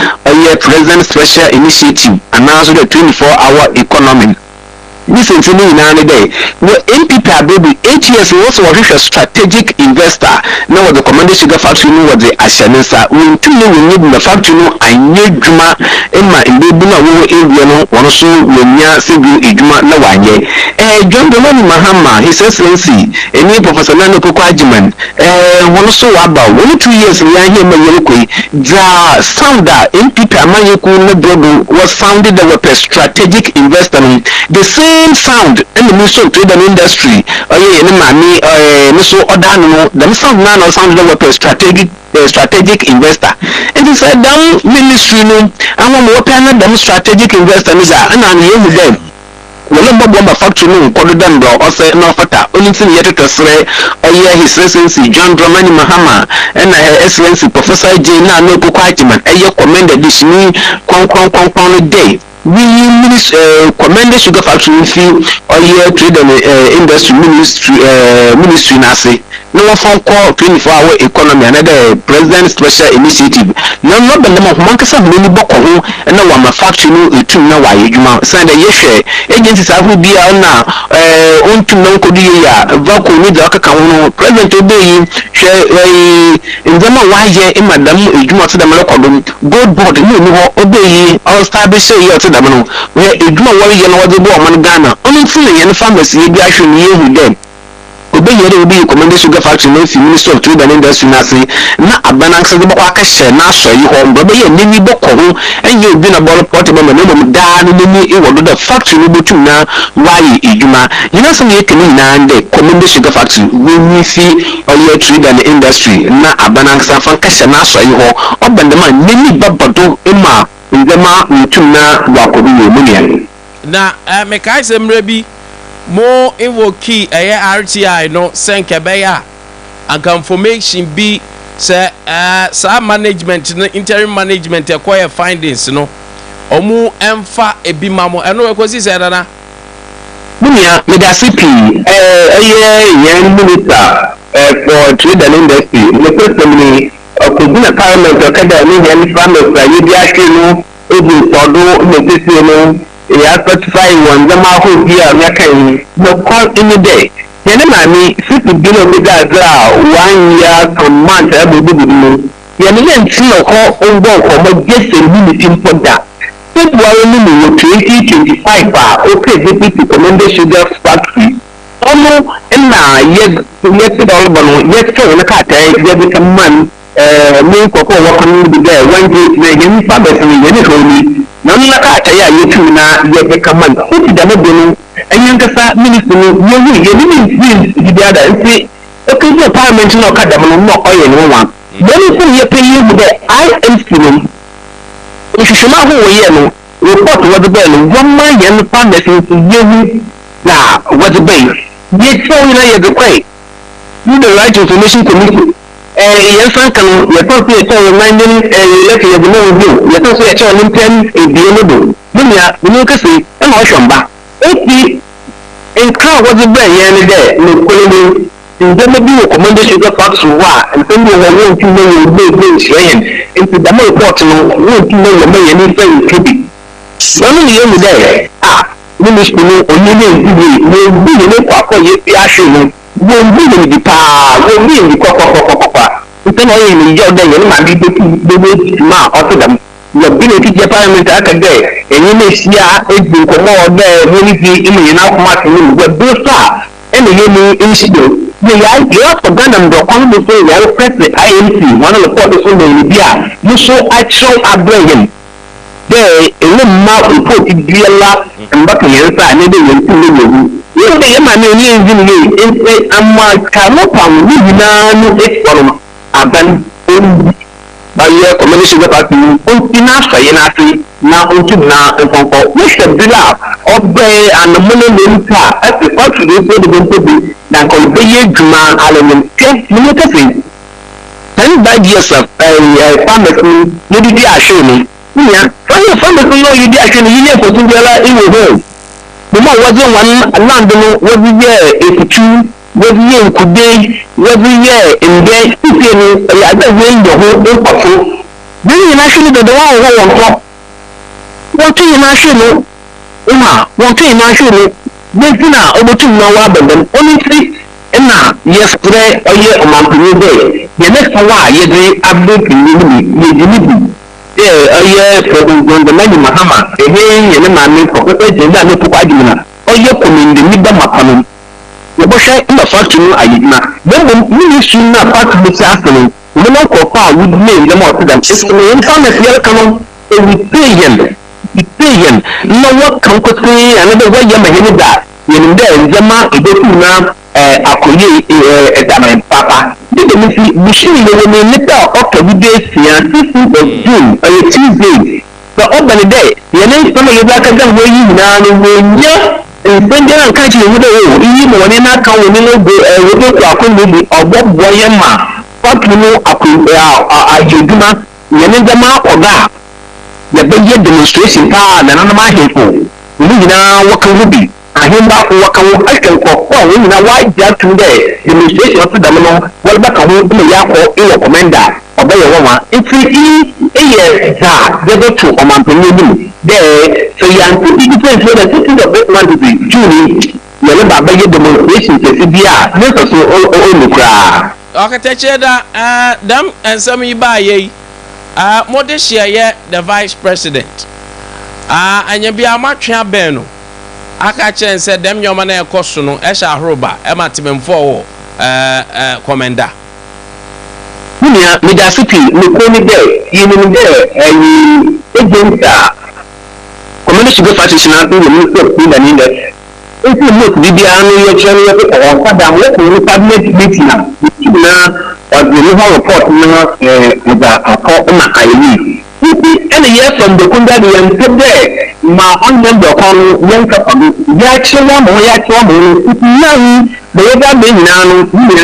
President Special Initiative announced the 24-hour economy. This is in the day. The NPP baby 8 years was a strategic investor. Now the Commander Sugar Factory was the Ashanesa. We need the factory. I need Juma in my Bibuna area. One so when ya Sibu Ijuma Lawanye. John Domani Mahama, His Excellency, any Professor Nano Kokwajiman. One so about 1 2 years we are here. Mayokui. The founder NPP Amayoku Nebrodo was founded as a strategic investor. The same sound in the Ministry of Trade and Industry. The sound now sound like a strategic investor. And he said, "Down ministry, no, I'm a more strategic investor." And I'm here with them. Well, Bomba factory no Koddan do or say no fata only thing yet to say His Excellency John Dramani Mahama and Excellency Professor J na no Kokwajiman commended this new day. We Commander Sugar Factory feel Trade and Industry Ministry Nasi. No phone call 24-hour economy another President Special Initiative. No but the monkeys have many boko and no one factory to know why you send a yes agencies have will be out now on to no codia vocal need the President obey nzema waje imadam ejuma to dam rekodum gold board ni ni ho obeyi all star be say yo to dam no we ejuma wori ye no wode bo man Ghana onu fule ye no pharmacy ye bi ahwe ni ye hu dem obeyere obi command sugar factory no fi minister of trade and industry na say na abanan se bo aka hye na so yi ho mbo be ye nini bokko ho enye obi na ball pot be ma no da ni ni e wodo the factory no botum na waye ejuma yina so ye kini na nde command sugar factory we ni fi oil trade and industry na abanan se fa ka hye na so yi ho obande ma nini babado ema ndema mutum na wakobi ye munia na me kai se mre bi mo invoke RTI no senke beya and information be say sa management no interim management acquire findings no omu emfa ebi mamo eno we kosi say dana munia me da CP minister for trade and industry me personally okudina parliament okada ni yan farmers la yedi ahwe no ebi todo me tese no ya certify one zama ho biya ya kan no call any day yana mami sipi bilo mi da za 1 year from month abubu no yana len ti ko ongo ko mo gese ni timpoda February ni 2025 okay deputy commander sugar factory ono na ye ti da olbano ye ti na ka ta ye bi kan man mi ko ko wa kan bi da wanje ne yin fa ba sai ne ko ni nan na ka ta ya yi tuna ya ga kaman ko ti da mabonu anyan kasa minister no ye ni gidiya da sai o kai je parliament no ka da mun no oye ni wa wani ko ye pe yi mu da IMC no ishishima ho ye no report wa da no wamma ye no parliament so ye hu na wa da bai ye tsawo na ye ga kai you the right information committee yan san kan ya to sai to reminding lake ya bulo biyu ya to sai ya ce wannan pen biyo ne do mun ya mun ka sai ana washan ba eti in ka wazi ba ya ne da ne kullu in da biyo commander sugar factory wa in san da wannan kin ne ne shayin in da mai report no wannan kin ne mai ya ne sai kibi wannan ne mu da minister no onye ne ne kwa ko ya shi no wọ́n bí pa wọ́n bí kọ́kọ́kọ́kọ́kọ́ nítorí wọ́n yẹn ní ìjọ ọdẹ yẹn ní màá bí gbogbo máa ọtí dàmú yọ bí ní kíjẹ parliament akẹgbẹ ẹ̀yin lè ṣí à egbò nkọ́mọ́ ọdẹ lórí fi ìmọ̀ yẹn náà kọ́mọ́ àti nínú ìwé bí ó sọ ẹnì yẹn ní ìṣìlẹ̀ yẹ yà yọ ọ̀pọ̀ Ghana ndọ̀kọ́ ló fẹ́ yàrá pẹ́sì IMC wọn lọ pọ̀ tó fún mi bí a mo so akyerɛw abẹ́ yẹn bẹ́ẹ̀ èlé mma report biara mbàkà yẹn sá ní ẹ̀dẹ̀ yẹn tún lé yẹn yóò dé yẹn maa mi ní ẹnjìn yìí ẹ ama kàmọ́pàm ní nyinaa ní ẹ̀fọ́rọ̀ aban ẹ̀ndì báyẹ̀ community sugar party ní ọ̀ntì náà sọ yẹn náà sí na ọ̀ntì náà nkọ̀nkọ̀ wọ́n ṣe bílà ọbẹ̀ anamọ́nà lórí ká ẹ̀fẹ̀ fọ́tù ní ẹ̀fọ́ ẹ̀dẹ̀ tóbi na nkọ̀lù bẹ́yẹ jùmọ̀ alẹ́mọ̀ kẹ́ nínú kẹfẹ́ ẹ̀yìn bá di ẹ̀sà farmers ní dídí àṣẹ ni níyà farmers ní yóò dídí àṣẹ ni yíyẹ ẹ̀fọ́ tún bẹ́ẹ̀ lá ìwé hẹ́ẹ̀ mo waje wan land no waje ye efutu waje ye nkude waje ye inde ife ni ya da we ndo ho nkofo bi ni na shiri do wa wo won to won to na shiri uma won to na shiri bi tina obotum na wa bandan oni fi ina yesterday oye omampini de ye next one ye de update ni ni oye president Mani Mahama ehe yene mami professor Jenda ne poko adimina oye komende ni ba makano ye bo hwe na factory no ayina dem ministry na factory no asano mo no ko fa would name dem o tedam so yen fa na fiel kanu e we pay no what kan ko say another way ya mahini da yen da njama ebetu na akoye edame papa de mi fi bishiri le woni nita okabi de sia 16th of June on Tuesday so obani day yene sama ye ba ka dan wo yi na no wonya nfende na kan chi wo de wo yi mo woni na kan woni no go wo de kwa ko ni obobo ye ma patu no ajeduma yene jama oga ya be ye demonstration pa na na ma heko ni na wakan rubi ahimba wakan akan ko woni na wa jatu de demonstration to dam no wal ba kan wo me ya ko e commander oba ye won wa ifi eye za de to omampani ni de so yan to be different so the city of this man to be June yele ba ba ye demonstration se bia ne so o ni kra Okateche da dam ensam yi ba ye mode share ye the vice president anya bia matwe aben no aka chen say dem nyoma na ekoso no e sha horoba e matememfo wo commander Munia midafiti mekoni de yini de agenta community go fashion na do ni so na ni de enti mo bibia no ye chere ye ko on kada mo ko ni cabinet meeting na odiri ho report na da akọ na ayi ene ye from the kunda de yan tebe ma on dem do kon yan ka pa ya chewa mo na de ye da me na no ni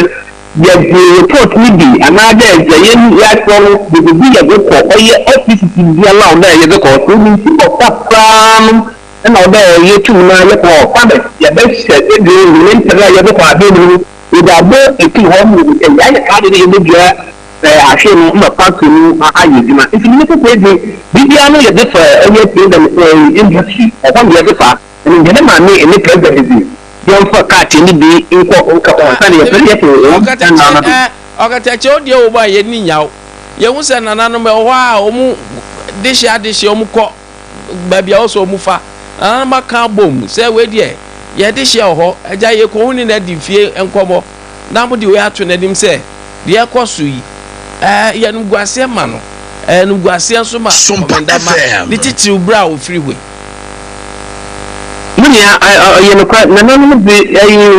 ya report ni bi another yen ya tell the be ya go oye office bi allow na ye go so ni si o plan and all there ye tu na ye ko fa ya be se de ni ntere ye go ade ni e da bo e ti ho mu e ya ka de ye bi ya ahwe no ma pa ku ni ayi di ma if you make it bi bia no ye de fa ye ti da industry o kwa ye de fa ni je na ma me ni president yon for cat ni bi nko nka on sane ye pele to Okateche odi o ba ye ni nyawo ye hu se nananom e ho a omu dishi omu ko babia o so omu fa anama ka bom se we de ye dishi ho eja ye ko huni na di fie enkomo na mo di we ato na dim se de ekoso yi ye nu guase ma no nu guase nso ma komandama ni titi ubra o freeway Munia ye no kwa na no bi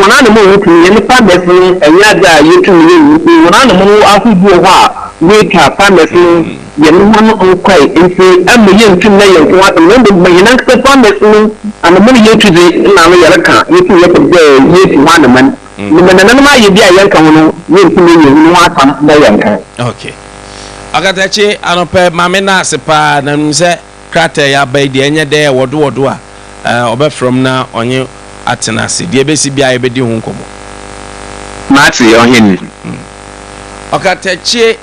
wona na mo wutu ye no pa befu enya da ye tu ye wona na mo afudu ho a we ka pa befu ye no mo kwai enti am ye ntu na ye ko wa no do me na ka pa befu an mo ye tu de na no ye raka ye tu ye ko de ye tu wa na man ni me na ma ye bi a ye kan no ye ntu ye no wa tam na ye kan okay Akateche anope mame na sepa na nse krate ya ba de enye de wodo a obe from na onye atenase de ebesi bia ebedi hu nkomo mati ohin Okateche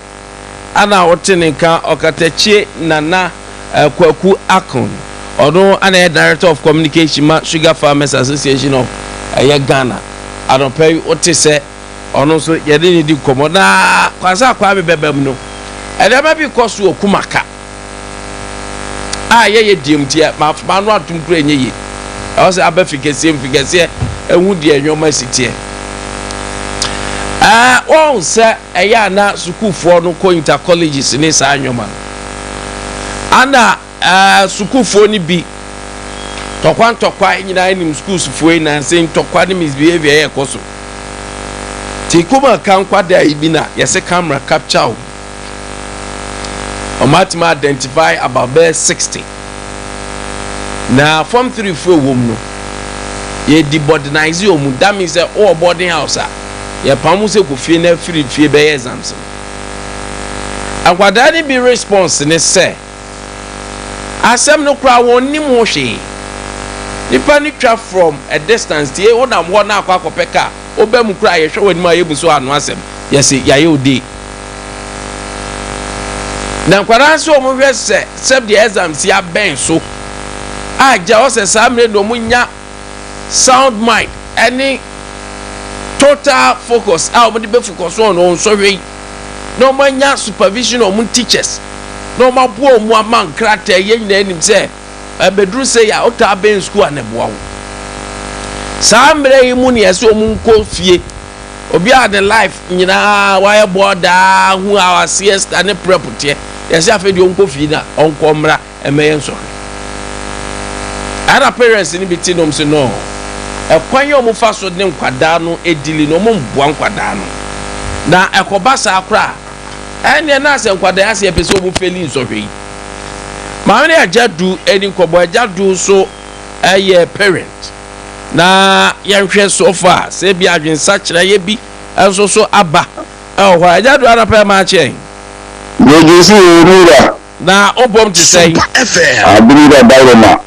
ana otenika Okateche nana kwaku akon odo ana director of communication ma Sugar Farmers Association of Ghana anope otese ono so yede ni di komo na kwasa kwa bebem no edema bi koso okumaka ye diemtia ma no atum kura enye ye I say abafikese ehu de enwoma sitie on say eya na sukufo no ko inter colleges ni sa anwoma ana sukufo ni bi tokwa nyina enim schools fo na say tokwa ni misbehavior ye koso tikuma kan kwada ibi na yese camera capture omatima identify about 60 na form 3 fo wom no ye di modernize omu that means all boarding house ye pamu se ko fie na fie be exams akwada ni bi response ne se asem no kra won ni mo hwe nipa ni twa from a distance tie wona mo na akwa kopeka obam kra ye hwe wani ma ye buso anu asem yes ya ye odi na kwara so mo hwe se the exams ya ben so ja o se samre do munya sound mind any total focus mo de be focus on so hwe no manya supervision of teachers no ma bo mu aman krata ye nyina anim se bedru se ya ota ben school aneboa wo samre yi mu ne yeso mu nko fie obi a the life nyina why border hu our siesta ne prepute yesi afedi onko fie na onko mra emeyen so ara parents ni biti no mse no ekwan yo mu fa so ne nkwada no edili no mu mboa nkwada no na ekoba sa akra ene na ase nkwada ya se pese obu feli so hwe ma me ajadu eni nkobo ajadu so eye parent na yanhwe so far se bi adwensa kire ye bi enso so aba ho ajadu ara pa ma che Yejisi Rura na obom ti say Abirida Baloma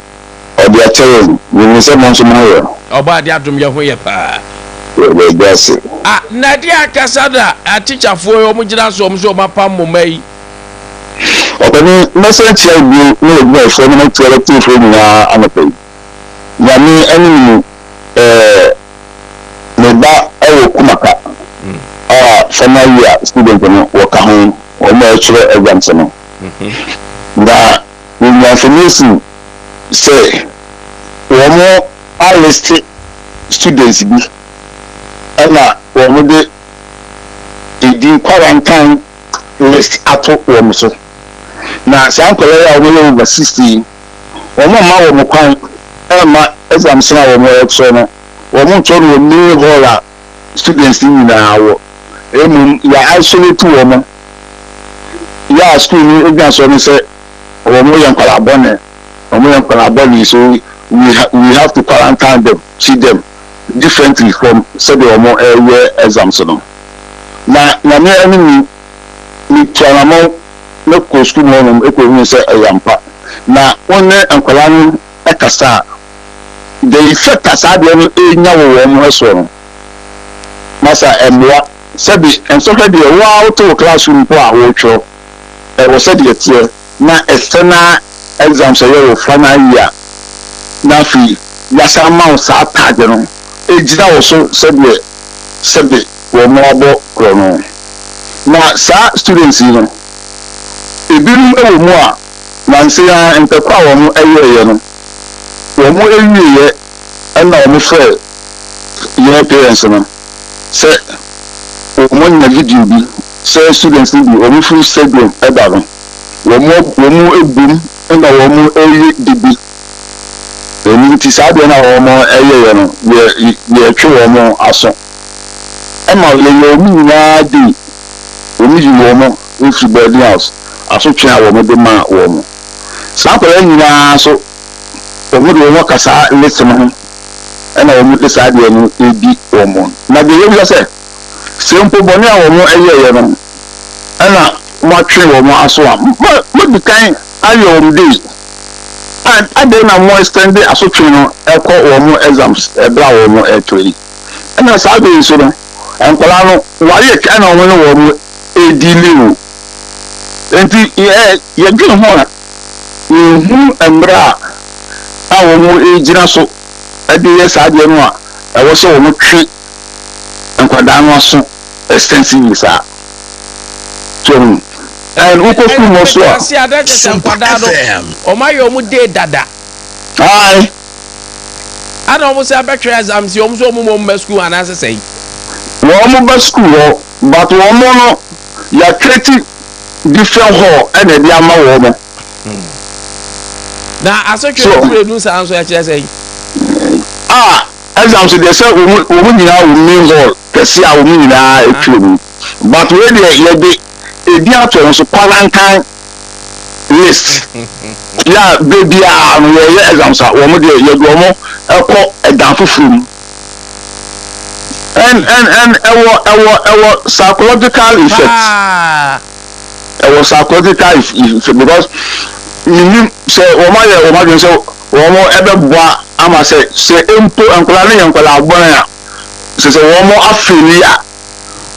Ade Akye ni se monso mayo oba ade adum ye ho ye pa we gbase na dia akasada a teacher fo yo mu gina so so mapam momai Okoni message ya bi no egbe fo no tuere fo nya anope ya ni enemy me ba ewo kumaka final year student no waka ho o ma chere exams no na we information say wo a list students bi ana wo de di quarantine list ato wo so na se ankola ya wo over 60 wo ma wo kwan ma exams na wo so no wo to no ni hola students ni na wo ya isolate wo ya school ni egba so ni say wo yan kwalabone so we have to quarantine them, see them differently from say the year exams no na me enemy ni twanamo no ko school no e ko hu say ayampa na wonne ankwala no ekasa the effect asade no enya wo mo so no masa emwa sabi enso ka de wa auto classroom po a wo tro e wo said ye tie na external exams ayo final year na fi ya sama o sa tag no ejira wo so sabi wo mo abo krono na sa students no ebiru ewo mu a na nse ya entekwa wo mo ayeye no wo mo ewiye na wo mo fe ye parents no se wo mo na video bi se students bi wo mo free stadium ebaro wo mo ebum na wo mo eyi dibi eni ti sa de na wo mo ayeye no ye twe wo mo aso ema le yo mi na di wo mi ji wo mo if boarding house aso twe wo mo de ma wo mo sa ko nyina so wo mo de wo kasa listen ho ena wo mo de sa de no edi wo mo na de yo se simple boni a wo mo ayeye no ena mo twe wo mo aso a mo di kan ayo wo dey and ade na mo extend aso twe no ekọ wo mo exams ebra wo mo etwe ena sa de so no enkola no wari e na wo no wo mo edili wo enti ye dwene ho na emra a wo mo ejira so ade ye sa de no a e wo so wo mo twe enkwada no so extensive sa so and uko school mo so Sompa FM o ma yo mu de dada ai ana mo se abetwe exams yo mo so mo school ana se sei wo mo ba school but wo mo no ya create different hall and e dia ma wo mo na asotwe kure nu sa anso ya kire sei exams dey say wo mo nyina wo main hall kesi a wo mo nyina etwe but we dey ye dey ebi ato so quarantine list ya baby a no ye exams a wo mo dey ye do mo ekọ edan fufuru and ewo psychological effects ewo psychological effects because you say wo ma dey say wo mo ebe boa ama say empo enkola ne enkola agbon ya say wo mo afilia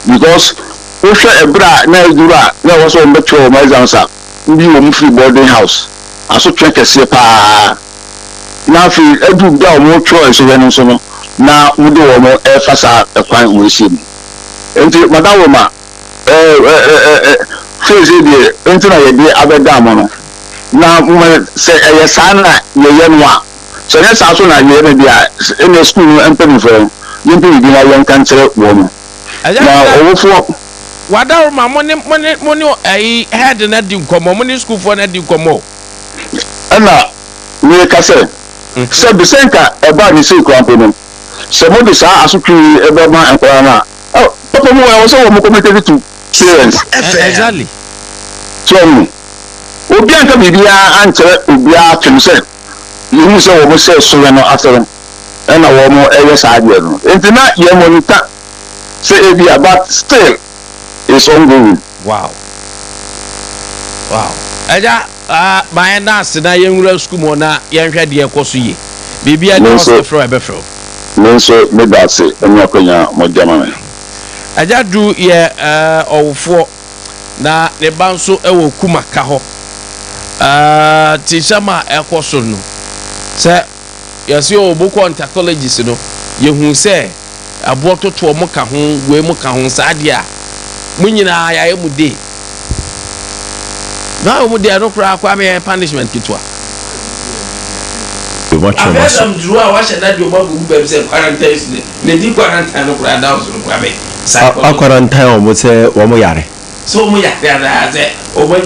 because we share ebra na edura na wo so mbetwe wo exams a ndi wo free boarding house aso twekese pa na fi edu da wo choice we no so no na mudo wo mo fasa ekwan wo sim enti madam ma phase de enti na ye de abeda mo no na mo se ye sana ye no a so ne sa so na ye ne dia in school no empany for yimpi bi na ye kan kire wo no na owo fo wada ma mo ai head na di nkomo mo ni school for na di nkomo ana we ka se bi senka e ba ni se kwampo no se mo de sa asotwi e ba ma enkwara na papa mo e wo so wo mo committed to parents exactly so obi anka bibia ankere obi a twem se yihu se wo mo se so no after na wo mo e ye sa ade no enti na ye monitor say e bia but still it's ongoing. Wow. Eja my nurse na yenwura school mo na yenhwe de ekoso ye. Bibia de hospital from ebefro. No so me that say enya kwanya mo jama. Eja du ye owfo na ne banso ewo kumaka ho. Tishama ekoso no. Se yesi obuko ontacologists no yehu se abototo mo ka ho we mo ka ho saade a munyina ya emu day na emu day no kura kwa me punishment kitwa I'm drew I watch that your mom who say quarantine ne di quarantine no kura down so kwa me quarantine almost say omo yare so mo yare say omo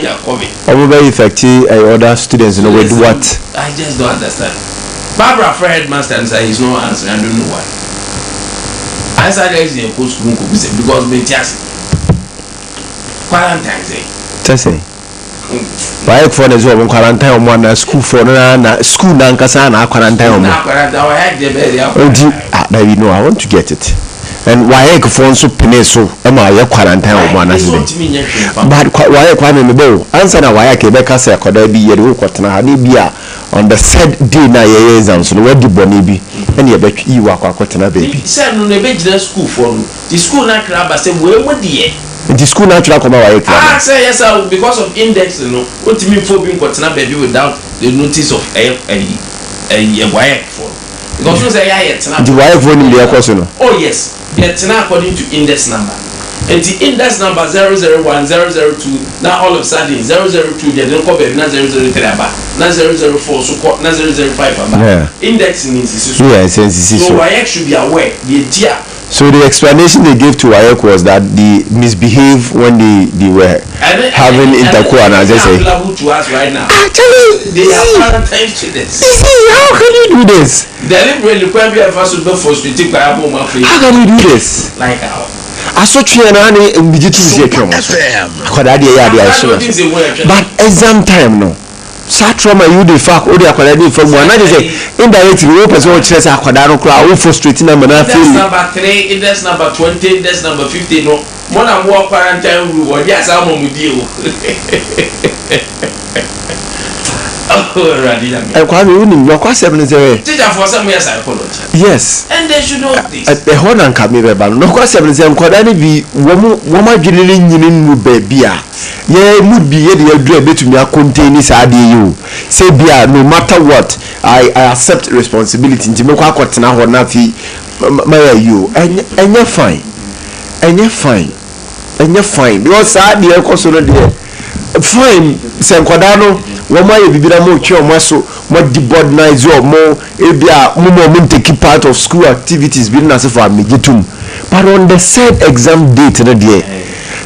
ya omo very effective other students you know with what I just don't understand. Barbara for headmaster and say he's no answer. I don't know why. I said there is a post school because me just quarantine say. Say. Why for the job quarantine on one school for na school na nkasa na quarantine on. Na quarantine I had the bed. Now you know I want to get it. And why for so peneso am I quarantine on one as but why Kwame me bo answer na why ke be ka say akoda bi ye de kwotena ha na bia on the third day na ye exams no wadi boni bi ene ye betwi wa kwotena baby say no na be gina school for no the school na kra ba say we mo de the school na kra come why kra say yes sir because of index no otimi for bi kwotena baby without the notice of why for because no say ya yet na the why for ni dey course no oh yes yet na according to index number. And the index number 001, 002, now all of a sudden 002, they don't call it, not 003 about, not 004, so called, not 005 about. Yeah. Index means so. Yes, so WAEC should be aware, the idea. So the explanation they gave to WAEC was that they misbehaved when they were having intercourse, and as I say. Available to us right now. Actually, they are quarantine students. How can you do this? Deliberately, when we have first to be frustrated by a moment. How can you do this? Like how? Asotwe na ani mbijiti FM. Akoda de ya de aso. But exam time no. Sa trauma you dey fact o de akoda de famu na dey say indirectly we person o kire say akoda no kra o frustrate na mana feel. Index number 3, index number 20, index number 50 no. Mo na mo quarantine rule o dey asa mo mudi o. Kwame you know your question is teacher for some years psychology. Yes. And they should know this. Hold on come here ba no question is nkoda ni bi wo ma dwelele nyini nu baby a ye mood bi ye de adura betumi a contain sa ade you say bia no matter what I accept responsibility nti me kwa akotena ho na fi my you enye fine because sa ade e koso no de fine se nkoda no wo ma ye bibira mo twa mo so mo debordnize o mo ebia mo take part of school activities bi na se for amegetum but on the said exam date no there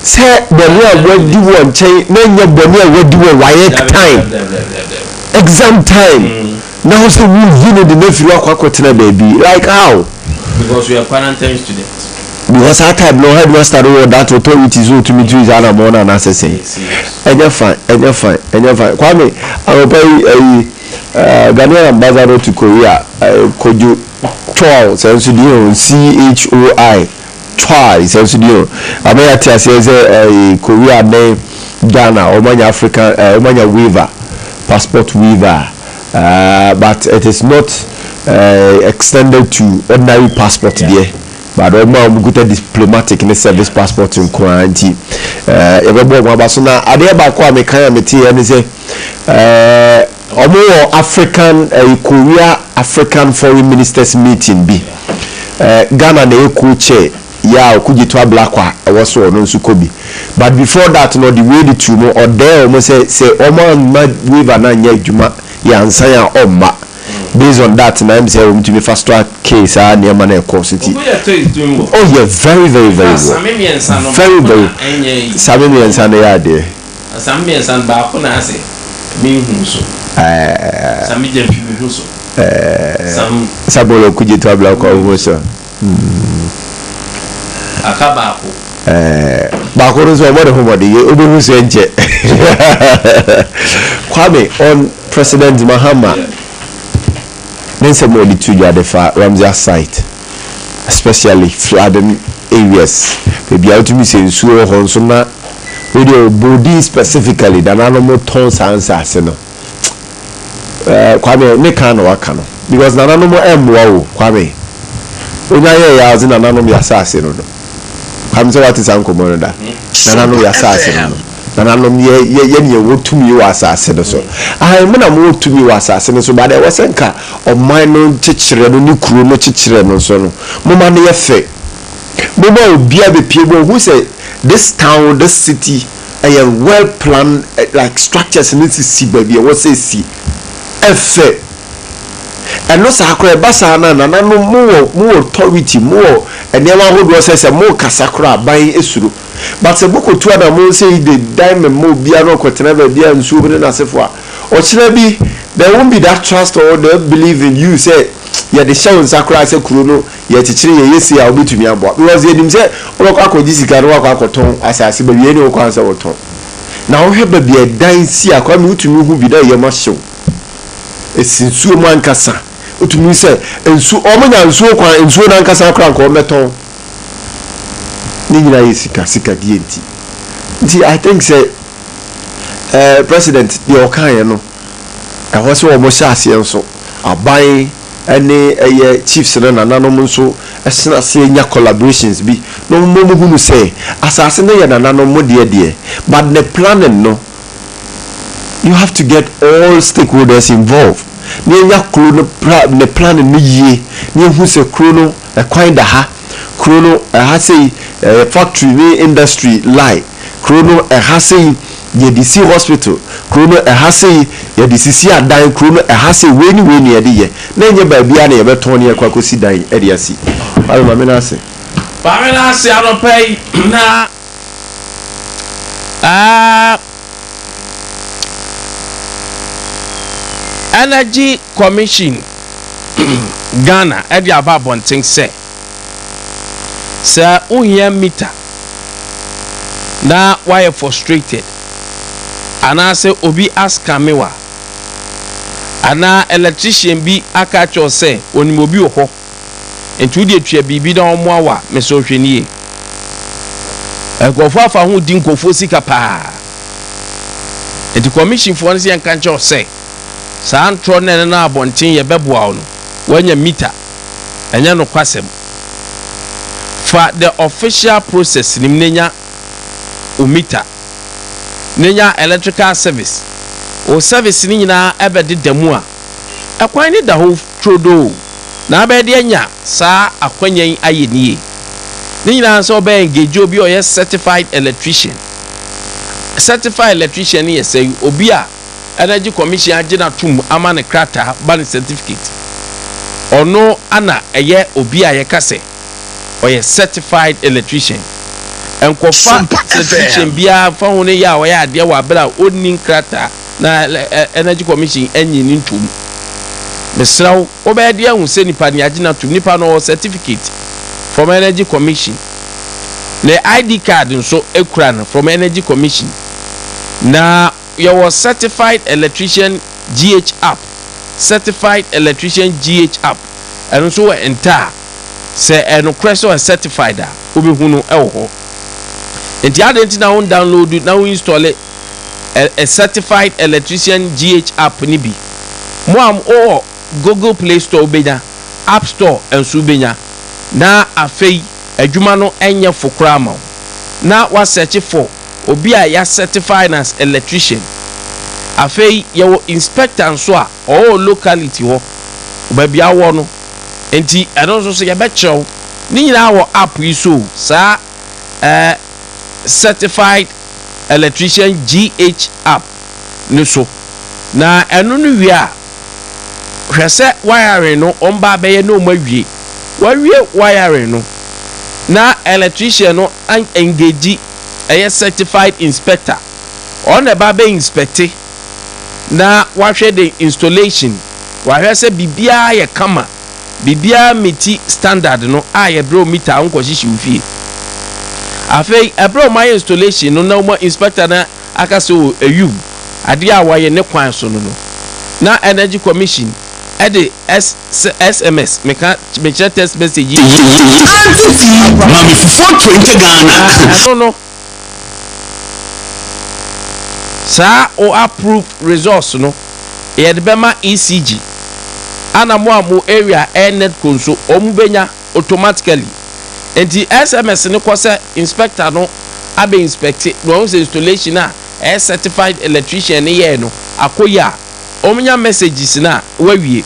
say the real wadi won chen na nya boni a wadi won WAEC time exam time now so we you the next year akotena baby like how because we are quarantine students. Because our time no headmaster or that authority zo to me to is ana mo na assessing. Enye fine. Kwame, I will pay Ghanaian ambassador to Korea, Kojo Choi, sense CHOI. Choi, sense dio. Ameya tia says Korea ne Ghana, Omanya African, Omanya weaver, passport weaver. But it is not extended to ordinary passport there. But I'm good at diplomatic in the service passport in quarantine. Everybody was on Ade Akye Abia and say, African Korea African foreign ministers meeting be Ghana na chair ya okuji to blackwa was so no sukobi. But before that, no the way the two no or there almost say Oman weaver na nya adwuma ya nsan ya omma. Based on that, na am say to be fast track case near man city. Oh yeah, very well. Very. Samimi and Sunday are there. Samimi and San Bako na say me who so. Samije who so. Sabolo kuji to black or so. Akabako. Bako so what the body obu so enje. Kwame on President Mahama. Then somebody to you at the Ramsey site, especially flooding areas. Maybe out to me say so Honsona radio body specifically than animal tones answers. Kwame Nekano Wakano because Nanamo M. Kwame Unaya Yaz in anonymous assassin. Come to what is Uncle Monoda. Nanano assassin. Nanano ye would to me assassin so. I am not moved to me assassin so, but I was a car of my own teacher and new crew, no teacher and so. Momani effect. Bobo bia be people who say this town, this city, a well planned like structures need to see baby. What say see? Efe. And no sakura basa na no more authority more and never hold was say more kasakura buying esuru. But se boko to na mo say the diamond mo bia no kwetena ba bia nsu bi na sefo a. O kire bi there won't be that trust or they believe in you say ya the show sakura say kuro no ya tichire ye yesi a obetumi abo because ye dim say o kwa akojisika no kwa akoton asase ba wie ni o kwa ansa woton na wo hwe ba bia dan si akwa mi utumi hu bi da ye ma hyew esinsuo mu ankasa utumi say ensu o mo nya nsuo kwa ensuo na ankasa akra nko meton ni nyina ye sika die nti I think say president the okan no e ho se wo mo sha ase enso aban ene chiefs na nananom nso esena se nya collaborations bi no mo hunu say asase na ye nananom mo de but the planning no you have to get all stakeholders involved ni nya kro no the planning ni ye ni hu se kro no e kwan da ha kro no ha say factory ni industry lie kro no ha say ye DC hospital krono ha say ye DC adan krono ha say weni ye de ye na nye ba bia na ye beton ne kwa kosi dan e de asi ayo ma me na ase aropai na Energy Commission Ghana e de aba bonten se uhia meter na why frustrated ana say obi ask amewa ana electrician bi aka cho say onimobi oho entu de twa bibi da omo awa me so hwenie egofo afa hu di nkofo sika pa enti commission for nsi enka cho say sa antro na abonten ye beboa no wanya meter enya no kwasem for the official process nimnenya o meter nenya electrical service o service ni nyina ebede damu a akwan ni da ho trodo na abede anya sa akwanyen ayenie ni nyina so be engage obi o yes certified electrician ni say obi a energy commission agina tum ama ne krata ban certificate ono ana eye obi a ye kase o yes certified electrician enkofa certification bia fa hone ya wo ya ade wa bra onni krata na energy commission enyi ni ntum mesraw oba de ahu se nipa ni agina tum nipa no certificate from energy commission le ID card nso ekura no from energy commission na your certified electrician GH app and so enter say eno creso certified a obi hunu e wo enti adenti na on download na on install a certified electrician GH app ni bi mo am o Google Play Store benya App Store enso benya na afei adwuma no enye fokora ma na wa search for obi a ya certified as electrician afei ye inspector nso a o locality ho ba bia wo no enti eno nso so ye be chew ni nyina wo app yi so sa certified electrician GH app no so na eno no wi a hwese wiring no omba be ye no mawie wawie wiring no na electrician no engage a certified inspector on the babe inspector na wahwe the installation wahwe se bibia ye kama bibia meti standard no aye bro meter onko hihyi ufie afei ebro my installation no na mo inspector na aka so eyu ade a waye ne kwan so no na energy commission e de SMS me text message mami fufo 20 Ghana no sa o approved resource no e de bema ECG ana mo amu area airnet konso omubenya automatically enti SMS ne kwose inspector no abe inspect no installation a certified electrician ne ye no akoya omunya messages na wawie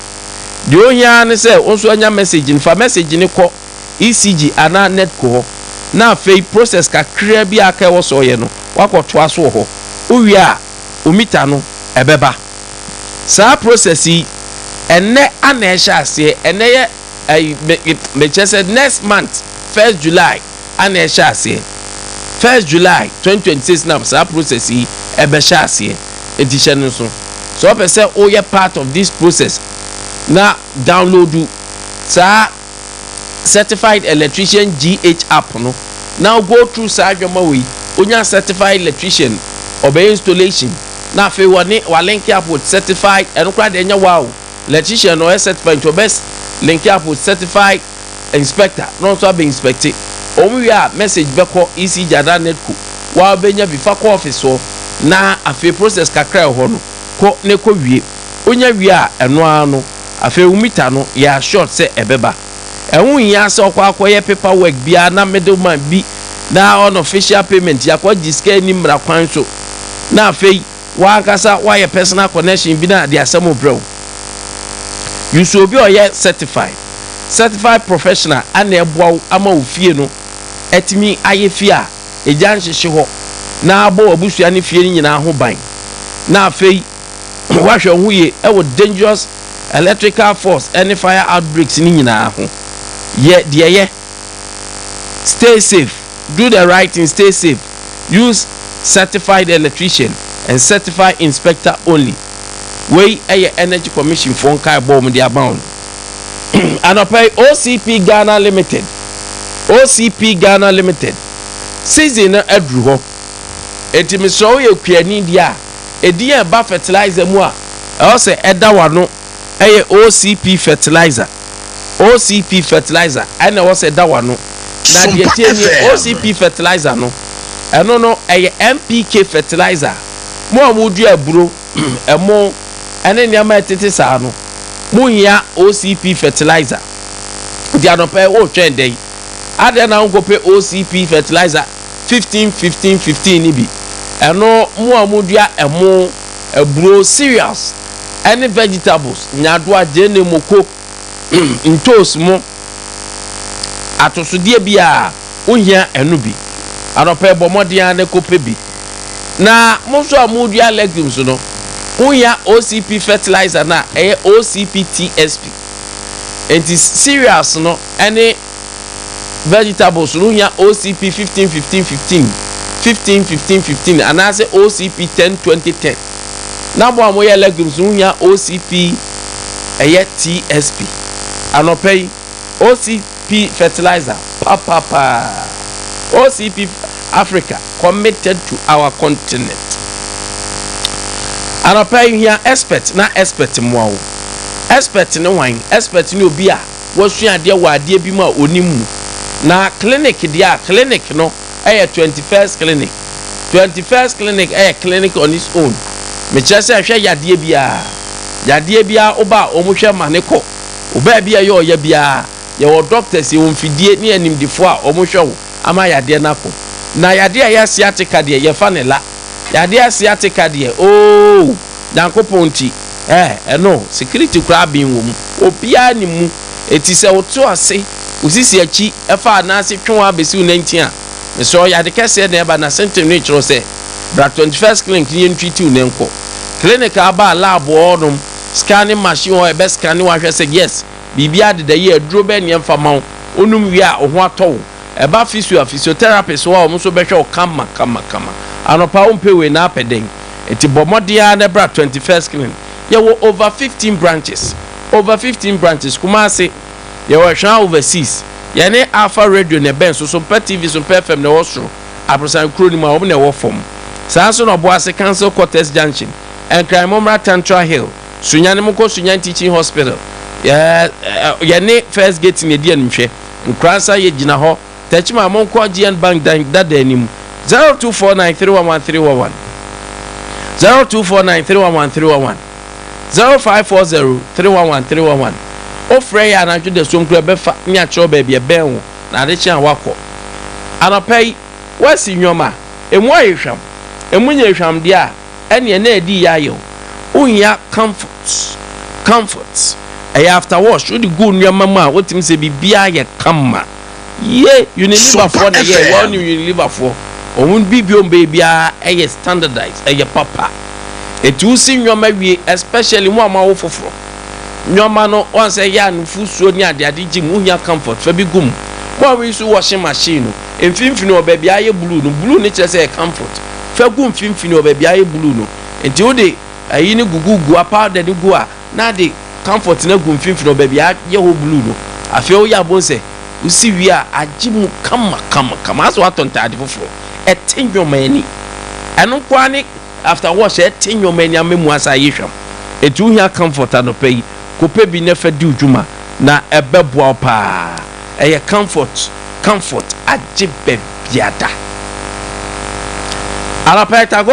de onya ne se onso anya message nfa message ne ko ECG ana net ko na afei process kakra bi aka ɛwɔ so ɔyɛ no wakɔto aso hɔ owie a omita no ɛbɛba saa process yi ɛnɛ ana ɛhyɛ aseɛ ɛnɛ yɛ mekyɛ sɛ next month 1st July ana ɛhyɛ aseɛ 1st July 2026 na saa process yi ɛbɛhyɛ aseɛ eti hyɛ no so so ɔpɛ sɛ ɔyɛ part of this process na download saa certified electrician GH app no now go through saa adwuma wei onya certified electrician ɔbɛyɛ installation na afei wa link up with certified ɛno kora de ɛnyɛ wow electrician ɔyɛ certified to best link up with certified inspector no nso abɛ inspecte ɔmo wie a message bɛkɔ EC Jada Netco wa bɛnya bi fa kɔ office so na afei process kakra ɛhɔ no kɔ ne kɔ wie onya wie a ɛno ara no afei umita no ya short sɛ ɛbɛba ɛho hia sɛ ɔkɔ akɔyɛ paperwork bia na middleman bi na on official payment yakɔ giska anim ra kwan so na afei wankasa wayɛ personal connection bi na de asɛm obrɛw you should be ɔyɛ certified professional ana ɛboa ama ofie no ɛtimi ayɛ fie a ɛgya nhyehye hɔ na abɔ abusua ne fie nyinaa ho ban na afei wahwɛ ho yie ɛwɔ dangerous electrical force any fire outbreaks ni nyinaa ho yɛ deɛ yɛ stay safe do the right thing stay safe use certified electrician and certified inspector only wey ɛyɛ energy commission for nkae bɔ ɔmo de aba on anɔpɛ OCP Ghana Limited season na aduru hɔ eti misrɛ wo yɛ kuani deɛ a edi yɛ ba fertilizer mu a ɛwɔ sɛ ɛda wano ɛyɛ OCP fertilizer ɛna ɛwɔ sɛ ɛda wano na deɛ tie ni OCP fertilizer no ɛno no ɛyɛ NPK fertilizer mo a mo dua aburo ɛmo ɛne nneɛma ɛtete saa no mo hia OCP fertilizer di anɔpɛ wo twɛn dɛ ade na nkɔpɛ OCP fertilizer 15 ni bi ɛno mo a mo dua ɛmo aburo cereals any vegetables nyadoa jene moko ntos mo atosodie bi a ohia enu bi anope bomodian ne kope bi na mo so amodua legumes no ohia OCP fertilizer na OCP TSP enti cereals no any vegetables no ohia OCP 15 anase OCP 10 na bo amoye legumes unya OCP TSP anopay OCP fertilizer papa OCP Africa committed to our continent anopay here expert mo expert no wan expert ni obi a wosua de wa ade bi ma onimu na clinic dia clinic no 21st clinic clinic on its own me chese hwe yadeɛ bia oba omuhwe maneko oba bia ye oya bia ye wo doctors ye wonfidie ne animdifo a omuhwe wo ama yadeɛ nako na yadeɛ ya sciatica de ye fa ne la yadeɛ sciatica de oh dankoponti no security kra bin wo mu obia ni mu eti se wo to ase osisi achi efa na ase twon abesi 19 a me so yade kese na eba na symptom ni chiro se bra 21st clinic ni ntwiti unenko clinic aba lab odum scanning machine o ebe scanning wa hwe se yes bibia de ye aduro be ne mfama onum wi a ho atɔ eba physiotherapist wa o so behwe o kama anopa o mpewe na apeden eti bomodia na bra 21st clinic ye wo over 15 branches kuma se ye wo hwan overseas ye ne Alpha Radio ne ben so Sompa TV Sompa FM ne wo so aprosan kro ni ma wo ne wo fom sanso no bo ase Council Quarters Junction and Crimomra Tantra Hill sunyane mko sunyan teaching hospital ye ne first gate ne die nhwe nkransa ye gina ho tachima monko GN Bank dada anim 0249311311 0249311311 0540311311 ofre ya na twede somkura befa nya kiro ba bia ben wo na ade kyan wakọ anopai wasi nwoma emu ayehwam emunye hwam de a ene na edi ya yo unya comfort after wash udi go nwoma ma wotim se bibia ye kama Ye Unilever for the year, one Unilever for. Or won't be beyond baby, a standardized, a papa. A two senior maybe, especially one more for. No man once a yarn food so near the Adiji Munya comfort, Fabi Gum. What we used to washing machine. In Finfino, baby, I blue nature say comfort. Fagum Finfino, baby, I blue. Until they a yini gugu apart the gua. Now the comfort in a gum Finfino, baby, I your blue. I feel ya bonse. You see, we are a Jim come as what on tide for a 10 your many. And no quanic after wash a 10 your many memoirs I issue. A 2 year comfort and pay. Coupe bi nefa di ujuma na ebeboa pa eye comfort aje bebiada alapeta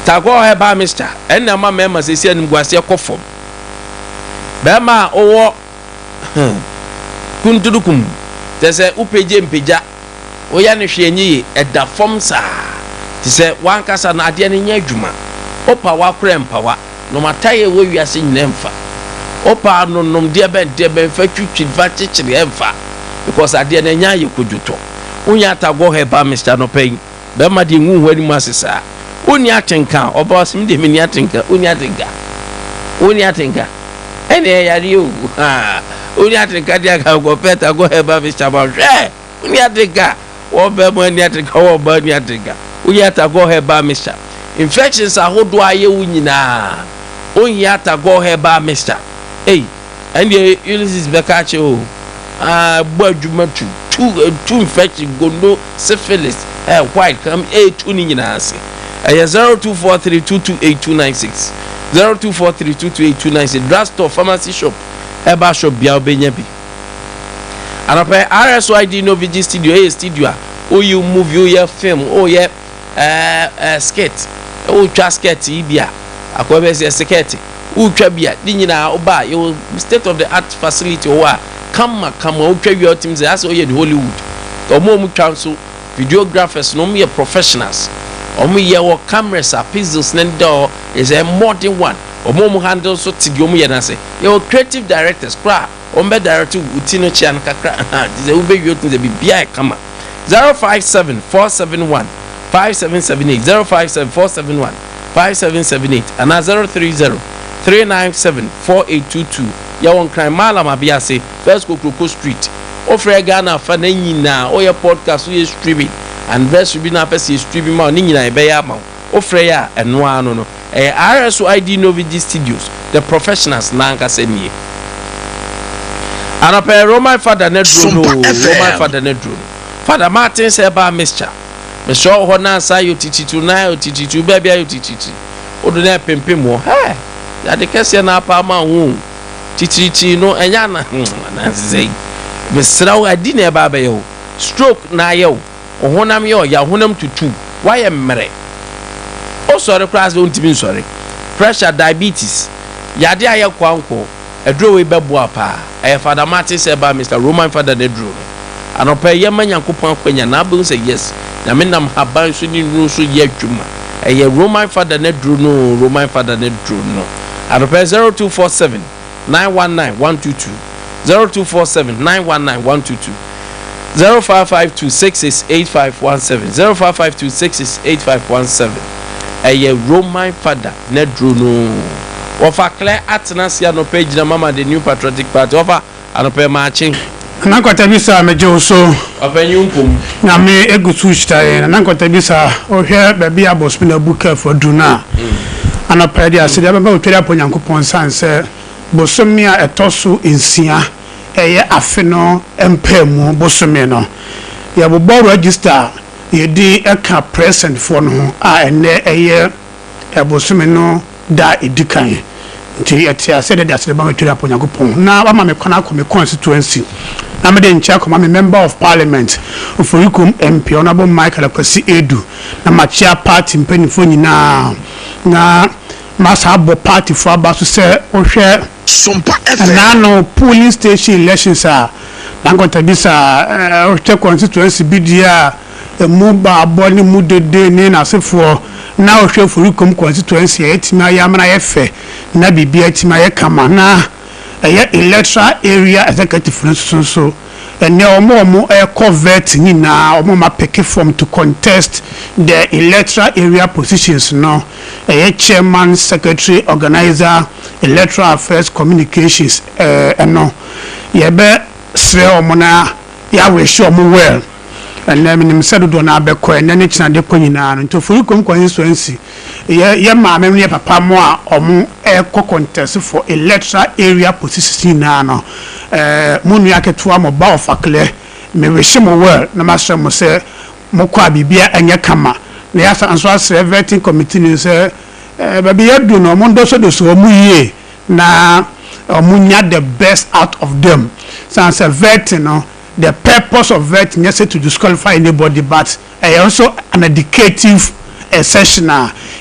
tago heba mister enna ma mema sesi anim guase ekofom be ma owo kuntudukum tese upeje mpeja oya ne hwe enyi eda fom sa tise wankasa na ade ne nya adwuma opa wakora empawa no mataye wo wiase nyemfa opa no nom de ben fa twitwi va chichire emfa because ade na nya yekojuto unya tago heba Mr. no pay be ma de nwu hwani masesa oni atenka oba osim de mini atenka oni atenka ene yari o oni atenka dia ka go peta go heba Mr. ba hwe oni atenka wo be mo oni atenka wo ba oni atenka unya tago heba Mr. infections ahodo aye wu nyina Onyata go heba Mr. Hey, and the Ulysses Bekache Bajuma two infection go no syphilis white come 8 in answer 0243228296 0243228296 drugstore pharmacy shop heba shop bia obenyabi and up RSYD no VG studio you movie you film skit twa skit ibia akwabe se security utwa bia di nyina oba your state of the art facility wa kama utwa bia teams as oye the Hollywood omo mu twanso videographers no me professionals omo ye wo cameras a pizzles nendo is a modern one omo mu handle so tigi omo ye na say your creative directors pra ombe director utino chian kakra ze ube yotu ze bia kama 057471 5778 057471 5778 and 030-397-4822. Yawon crime malam abiase first Kokoko Street. Ofre Ghana fa na nyina oye podcast we streaming and verse we na person streaming ma ni nyina e be ya ma. Ofre ya eno ano no. RSYD Novidi Studios the professionals na nka senie. Anapa Roman Father Nedro Roman Father Nedro. Father Martin say ba Mr. Mr. Hona say you tititu na you tititu baby you tititu. Odo na pempem wo. Hey. Ya de kese na pa ma hu. Tititu no enya na say. Besrawo adi na ba ba yo. Stroke na yo. Ohonam yo ya honam tutu. Why mmere. O sorry class don't even sorry. Pressure diabetes. Ya de aye kwanko. Edro we bebo apa. Father Martin say ba Mr. Roman Father Nedro. Anopa ye manyankopon akwanya na abu say yes. Na me nam haban so ni nu so ye adwuma. Roman Father Nedro no Roman Father Nedro no. Anopa 0247 919 122 0247 919 122 0552668517 0552668517 Roman Father Nedro no. Ofa clear atnas ya no page na mama the New Patriotic Party ofa anopa marching Nkwantabisa meje so afanyunkum na me egusu chitaye Nkwantabisa ohwe baby abos na buka for duna anopa dia se dia ba otwere aponyankopon sanse bosomi a etoso ensia eye afeno empemu bosomi no ya bo register ye di eka present for no a ene eye bosomi no da edikan nti etia se de ase ba otwere aponyankopon na ba ma me kwana ko me constituency na me de ncha ko ma me member of parliament oforikum MP honorable Michael Akwasi Edu na machia party mpanifo nyina na masa abo party for abaso se ohwe Sompa FM na no polling station elections a Nkwantabisa ohwe constituency bidia mu ba aboni mu dede ni na sefo na ohwe oforikum constituency etima ya mana yefe na bibia etima ye kama na electoral area executive so and omo covet nyina omo ma pick from to contest the electoral area positions no chairman, secretary, organizer, electoral affairs, communications no yebe sre omo na ya we sure omo well and then nim said do na be ko and then china de ko nyina no to for kom constituency ye ma me papa mo a omo contest for electoral area positions na no munu aketua mo ba ofakle me we shimo well na masem mo se mo kwa bibia anya kama na ya anso asre vetting committee ni se baby yadu no mo ndo so do so mu yie na omunya the best out of them since vetting no the purpose of vetting is to disqualify anybody but also an educative session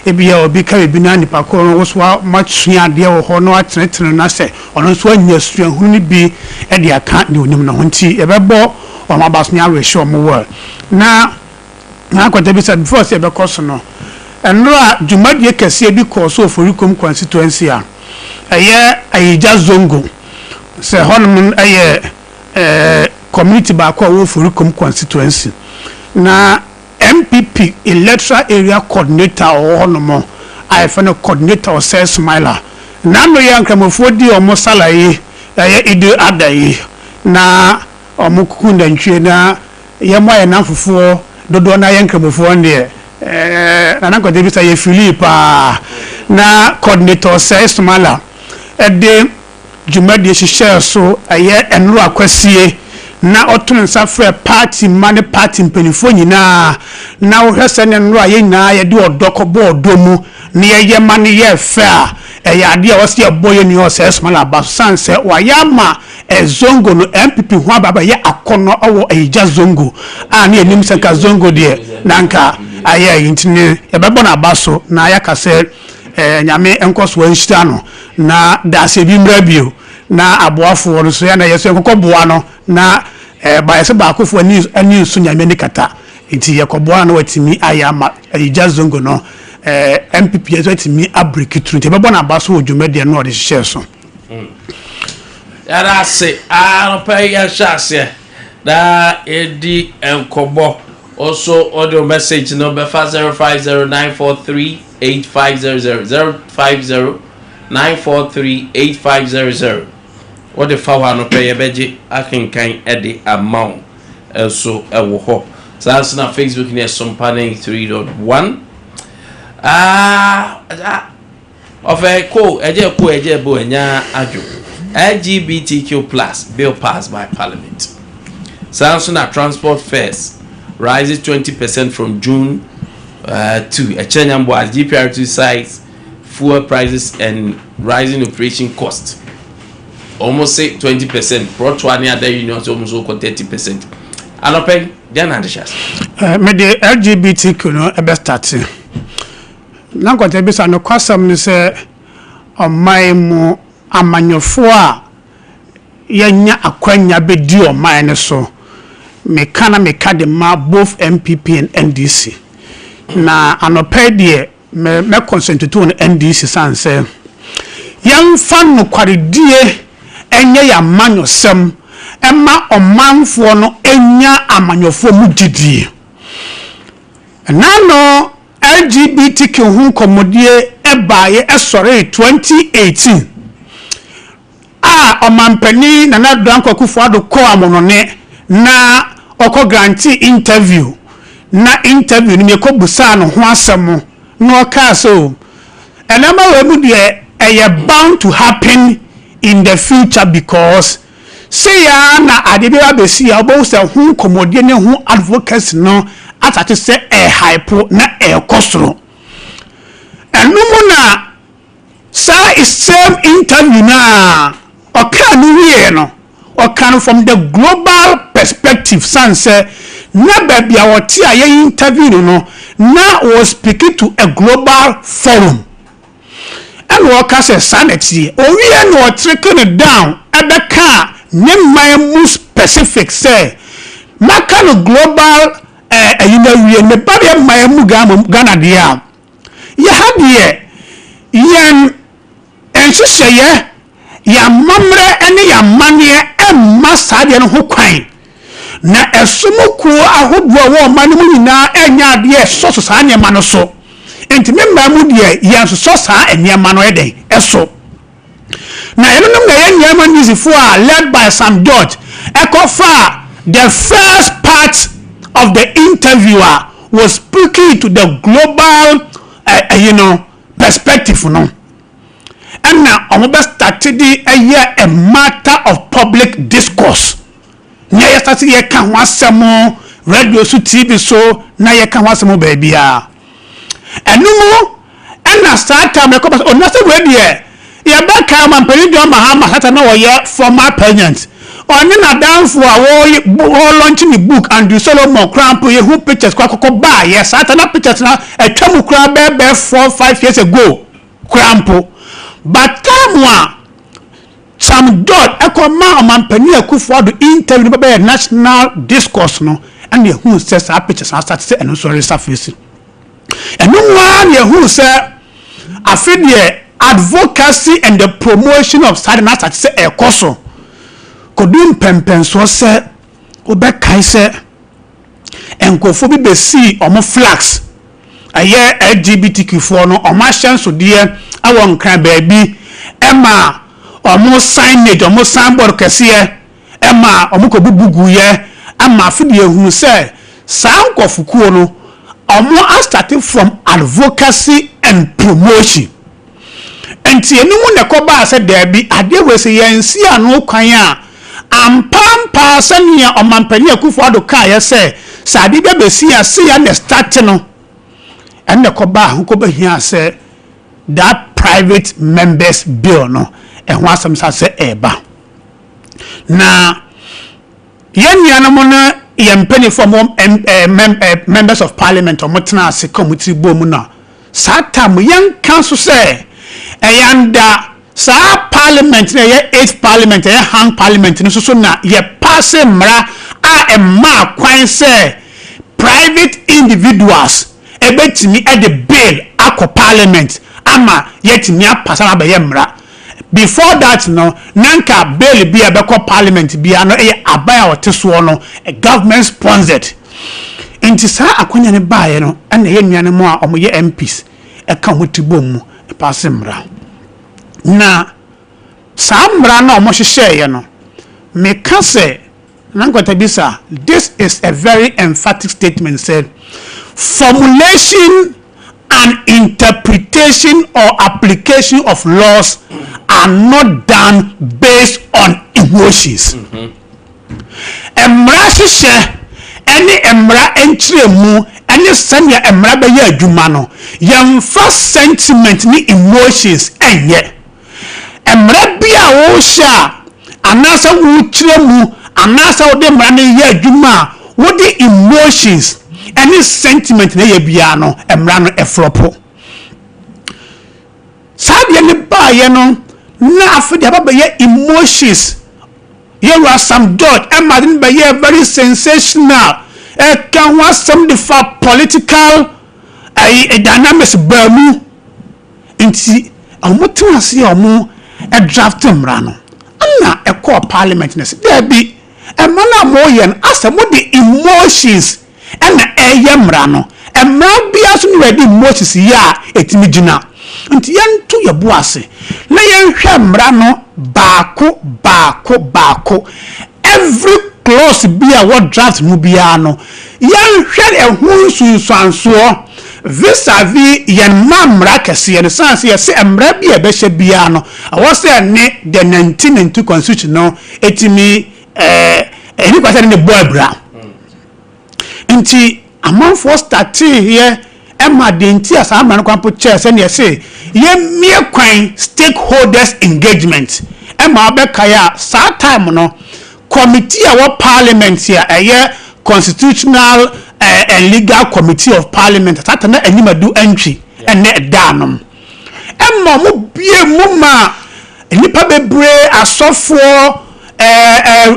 ebi ya obi ka ebi na nipa ko no so much sua de wo ho no atenetene na se ono so anya sua huni bi e de aka de onim no nti e bebo o ma basnya we show mo word na Nkwantabisa before say be course no enro a dwumadie kase bi ko so oforikom constituency a ayija zongo se honum community ba ko wo oforikom constituency na MPP electoral area coordinator or honomo I find a coordinator or say smiler na no yankramofo di omo salaye Ade Akye na omo kukunda ntwe na yemo ya namfofo dodo na yankramofo nde na Nkwantabisa ye Philip na coordinator say smiler de jumadi hihye so enro akwasie na otun safre party mane party mpenifo nyina na wo hwese ne nro aye nyina ye de odokobo odomu ne ye mane ye fe a ade a wose ye boye ni o se small abasanse wa yama zongo no MPP ho ababa ye akono owo eja zongo ne enim senka zongo de nanka aye intine ye bebo na abaso na ya kase nyame enkoso wanhita no na dase bi mrabio na aboafo no so ya na yeso enkokoboa no na ba ese ba akofo ani nsu nyame ni kata nti yekoboa no watimi ayama eja zongo no MPP yeso watimi abrekitu nti bebo na abaso odwumade no ode hye so yara se no pay ya shase da edi enkobo also audio message number 0509438500 0509438500 what the fawa no pay beji akinkan edi amount so ewo ho so that's na Facebook near Sompa 93.1 of a eje bo enya ajo LGBTQ+ bill passed by Parliament. Samson at transport fares rises 20% from June to a Chenyambo as GPR2 sites fuel prices and rising operation costs. Almost say 20%. Brought to any other unions almost 30%. And open then and the shares. Me the LGBTQ no ebe starting. Nkwantabisa no kwasam ni se omai mu amanyofo a yanya akwanya bedi omai ne so. Meka de ma both MPP and NDC. Na anopedie me concentrate on NDC sanse. Yamfa no kwaredie enye ya manyosem ema omanfo no enya amanyofo mu didie. Nano LGBTQ hu komodie ebaye esore 2018. Omampani na Nana Akufo Addo ko amonone na oko grantee interview na interview ni meko busa no ho asem no ka so enama we mu de bound to happen in the future because say ya na adebia besi ya obo se hu komodie ne hu advocacy no atati se hype na kosoro enumu na sa is same interview na oka no wie no oka from the global perspective sanse na babia woti aye interview no na was speaking to a global forum and oka say sanity o wie no trickle down ebeka ne mu specific say maka no global wie ne babia mu Ghana dia ya hadie yen enhyehyeye ya mamre ene ya mane emma saade no ho kwan na esomoku ahodo wo man mu nyina enya de so saa nyema no so enti memba mu de yan so saa nyema no eden eso na enum na yan nyema nizifo a led by Sam George ekofa the first part of the interviewer was speaking to the global perspective no and now omo started a matter of public discourse na ya start ye ka ho asemo radio so TV so na ye ka ho asemo ba bia enumu na start time e ko ba onase we de ye ba ka man peli do Mahama sata na wo ye former president oni na danfo a wo launching the book and the Solomon Crampo ye who pictures kwa ba ye sata na pictures na atwamu kra be 4-5 years ago Crampo but time Sam George ekoma omanpani akufo do interview be national discourse no and ye who says a pictures start say eno so resurface eno one ye who say afidie advocacy and the promotion of study na start say ekoso kodum pempenso se obekai se enkofo bi besi omo flags aye LGBTQ for no omo ahyenso de awon kan baabi ema omo signage omo signboard kese ema omo ko bubugu ye ama afidie hu se sankofukuo no omo starting from advocacy and promotion enti enimu ne ko ba se daabi ade we se yensi anu kwan a ampampa sania omampani akufo ado ka ye se sadi be besi ase ya ne start no enne ko ba ho ko ba hia se that private members bill no ho asem sa se eba na yenya mo na yempani for members of parliament o motena ase committee bomu na satam yen kanso se eyanda sa parliament na ye 8th parliament ye hang parliament no so na ye pass mra a emma kwan se private individuals ebetimi at the bill akọ parliament ama yetimi apasa ba ye mra before that no nanka bill bi abekọ parliament bi ano e abaya oteso no a government sponsored inti sa akonya ne baaye no na ye nuane mo a omo ye MPs e ka hotibom mu e pass mra na samra na omo hyehyeye no me ka se Nkwantabisa, this is a very emphatic statement said formulation and interpretation or application of laws are not done based on emotions. Emra hyehyeye any emra entremu any sanya emra be ya adwuma no yemfa sentiment ni emotions enye emra bia wo hya anasa wo kyeremu anasa wo de mra ne ya adwuma wo de emotions any sentiment na ya bia no emra no eflopo sabe ne ba ye no na afide aba ye emotions you are some dot imagine be ye very sensational can was some the for political dynamics bamu inti amutu ase omo draft mra no na e call parliament na there be emana moyen asemo the emotions na eye mra no emra bia so no ready emotions ya etimi gina nti yantu yebo ase na yenhwe mra no baako every clause bia what draft mu bia no yenhwe ehun sunsanso vis-a-vis yen mamra kese yen sanse yese emra bia be hye bia no awose ne the 1992 constitution no etimi eni kwase ne boabra nti amanfo start here ema denti asa amran kwampo chair se ne yese ye mie kwan stakeholders engagement ema be kaya sa time no committee our parliament here constitutional and legal committee of parliament that na animadu entry and danom emma mo bie mu ma nipa bebre asofo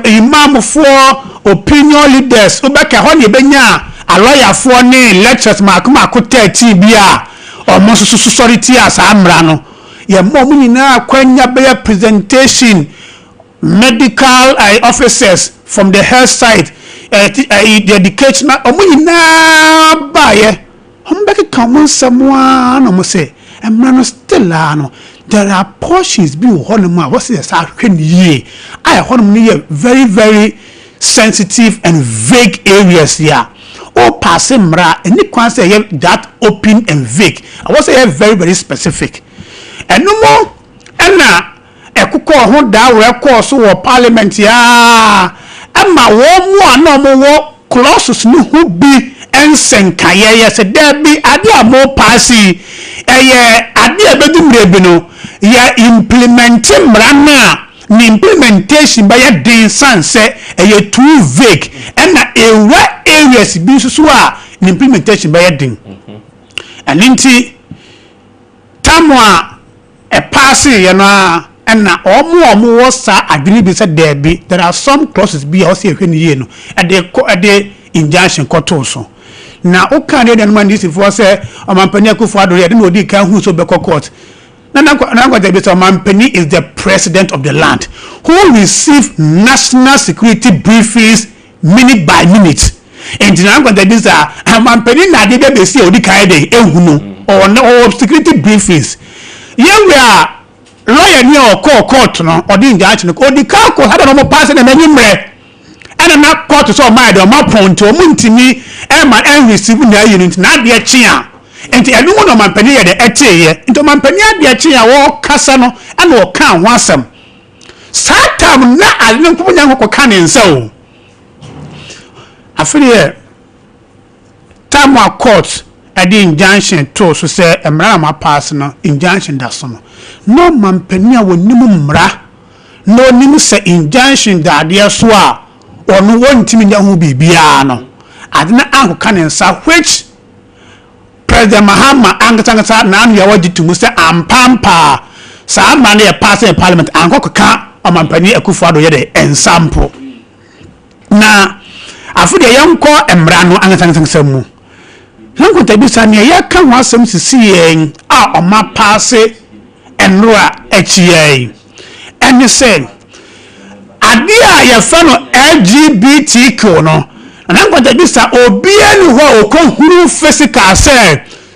imam for opinion leaders obeka ho ne benya a lawyer for ne lectures makoma ko 30 bia omo so sorority asa amra no ye mo nyina kwanya be presentation medical officers from the health side the education na baye hombeki come someone no say emra still no there are portions bi wo no ma what say sa hwe niye I honum niye very very sensitive and vague areas here o pass mra any kwan say that open and vague I was say very very specific enomo ena ekukọ ho da record so wo parliament ya ama wo mu anomo wo clauses ni hu bi ensenkaye ye se da bi ade amo passi eye ade abedumre bi no ya implement mrana ni implementation by a din sanse eye too vague and a areas bi so a ni implementation by a din and inti tamwa e passi ye no and na omo was adwini bi said there are some clauses bi o say hwene ye no e de injunction koto so na o kan de man this for say omampani akufo adore de no di kan hu so be court na Nkwantabisa omampani is the president of the land who receive national security briefings minute by minute and Nkwantabisa omampani na de be see odi kan de ehunu or security briefings here we are lawyer ni o court no odi injunction ko di ka ko hada no mo pass na manyimre ana na court so my do ma point o muntimi e ma en receive na unit na de chia enti enu no mampani ye de eteye enti mampani de chia wo kasa no ana wo kan ho asem satam na alne nkunya nkoko kan nsa o afiri time a court adi injunction to so say emra ma pass no injunction da so no mampani a wonimu mra no nimu se injunction da de so a onu wontimi nya hu bibia no adena anko kanensa which President Mahama angtangata na anu ya wajitumu se ampampa sa ma na pass in parliament anko ka amampani akufo ado ye de ensample na afudi yanko emra no angtangata mu Nkwantabisa ne ya ka ho asem sisi yen a oma pass enroa echiye ene say ade a ye fa no LGBTQ no na Nkwantabisa obia ni ho okonhuru physical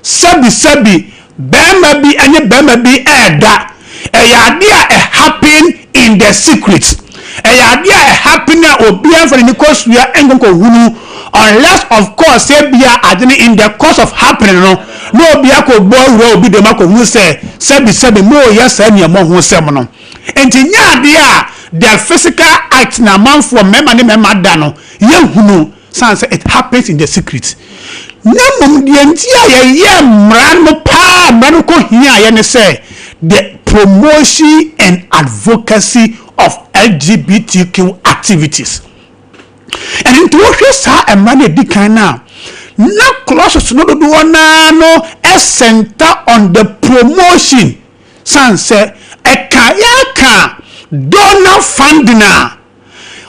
sabi bema bi anye bema bi eda ade a happen in the secret ade a happen na obia for ni kosua engonko hunu unless of course say bia adini in the course of happening no bia ko boy we obi de mako hu say sabi mo yes anya mo hu sem no enti nya de a the physical act na man for mema ne mema da no ye hunu say it happens in the secret namum de enti a ye mran mo pa mran ko hia ye ne say the promotion and advocacy of LGBTQ activities. And into what we saw a man a decan now. Now close to no center on the promotion. Sanse a kayaka donor fundina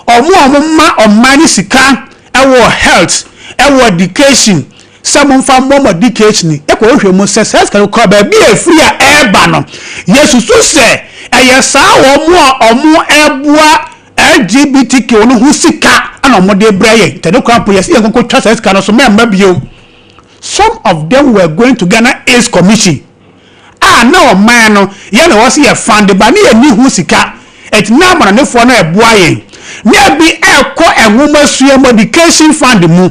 or more or money sika our health, our education. Someone from more education. Echo human says can call be a free air banner. Yes, so say a yes or more air LGBTQ no husika ana omode braye tede kwampo yes ye konko twasa eska no so memba bio. Some of them were going to Ghana AIDS Commission na o man no ye na wose ye fund ba na ye ni husika et na amana ne fo na eboa ye na bi ekọ enwoma sua medication fund mu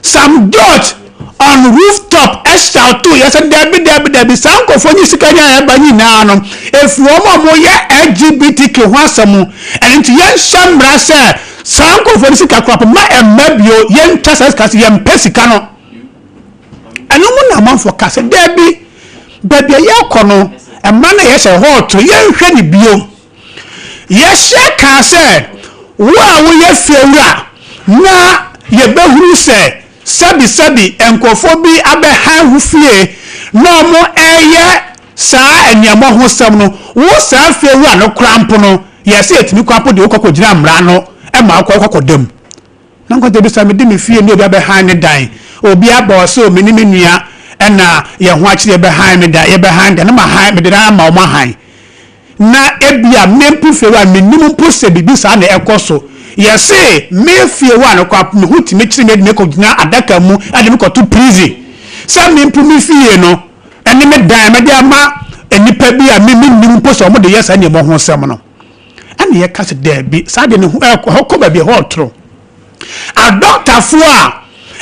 some dot on rooftop shout to yes there be sanko for ni sika nya ba ni na no efu omo ye LGBTQ ho asemu enti ye shamra se sanko for ni sika crop ma emabio ye ntasa sika ye mpesika no eno mu na man for kase there be baby ye kono emma na ye se hot ye hwe ni bio ye she ka se wo ye fiewura na ye behuru se sabi enkofo bi abehan hufie no mo eye saa eniamo ho sam no wo saa fewu ano krampo no yesi etimi kwapo de okoko gina mra no e ma akoko dam na Nkwantabisa me de me fie ni obi abehan ne dan obi aba so me ni menua e na ye ho akire behan me da ye behan de na ma han me de na ma han na ebia mempu fewu a menim mpo se bibi saa na ekoso say me fie one kwa me huti me chiri me ko gina adaka mu ade me ko to prison say me mpu me fie no ene me dan me dia ma enipa bi a me nim po so mo de yes ane mo ho sem no ane ye ka se da bi sa de ne ko ba bi ho tro a doctor fo a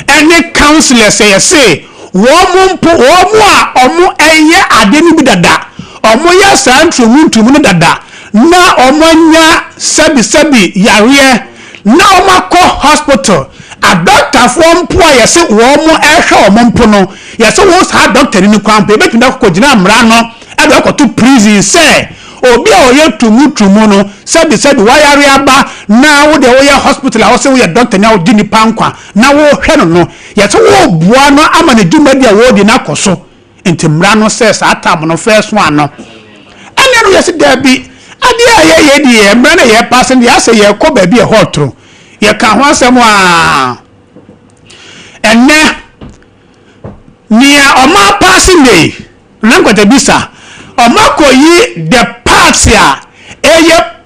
ene counselor say wo mo mpo wo mo a omo eye ade ni bi dada omo ya sa ntromu no dada na omonya sabi yare na omako hospital a doctor for mpo ya se wo mo ehwe ompo no ya se wo sa doctor ni kwampe betunda ko gina mra no e do ko to prison say obi a oye tumu no sabi wa yare aba na wo de wo ya hospital a wo se wo ya doctor na wo di ni pankwa na wo hwe no ya se wo bua no ama ne dwuma dia wo di na koso enti mra no say sa atam no first one no ene no ya se da bi ade ye di e mra na ye pass ndi ase ye ko ba bi e hotro ye ka ho asem a enne nia oma passing day na Nkwantabisa oma ko yi the parts ya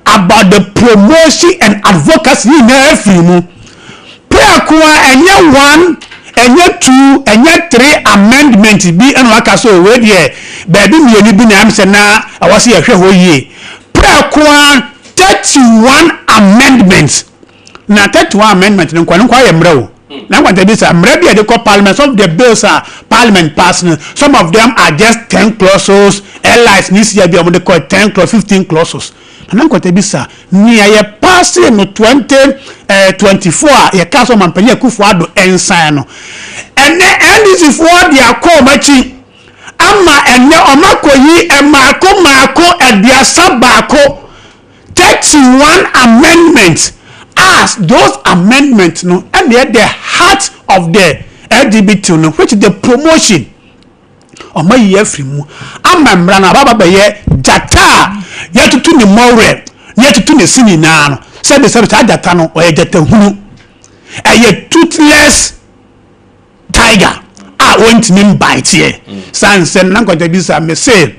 about the promotion and advocacy na afimu prayer ko enye 1 enye 2 enye 3 amendment bi eno aka so we die ba bi mieni bi na am se na awase ye hwe ho yie 31 amendments na 31 amendment no kwa ye mrewo na Nkwantabisa mre bi de ko parliament. Some of the bills are parliament passing, some of them are just 10 clauses allies this year be on the 10 clauses 15 clauses na Nkwantabisa ni ye pass no 2024 ye ka so mampani akufo ado ensan no ene NDC for dia call machi ama ene omakoyi maako ediasa baako 31 amendments as those amendments no and they are the heart of the LGBT no which is the promotion oma ye frimu ama mra na baba be ye jata ye tutu ni more ye tutu ni sini na no said the jata no o ye jata hunu ye toothless tiger won't mean bite here sans na Nkwantabisa me say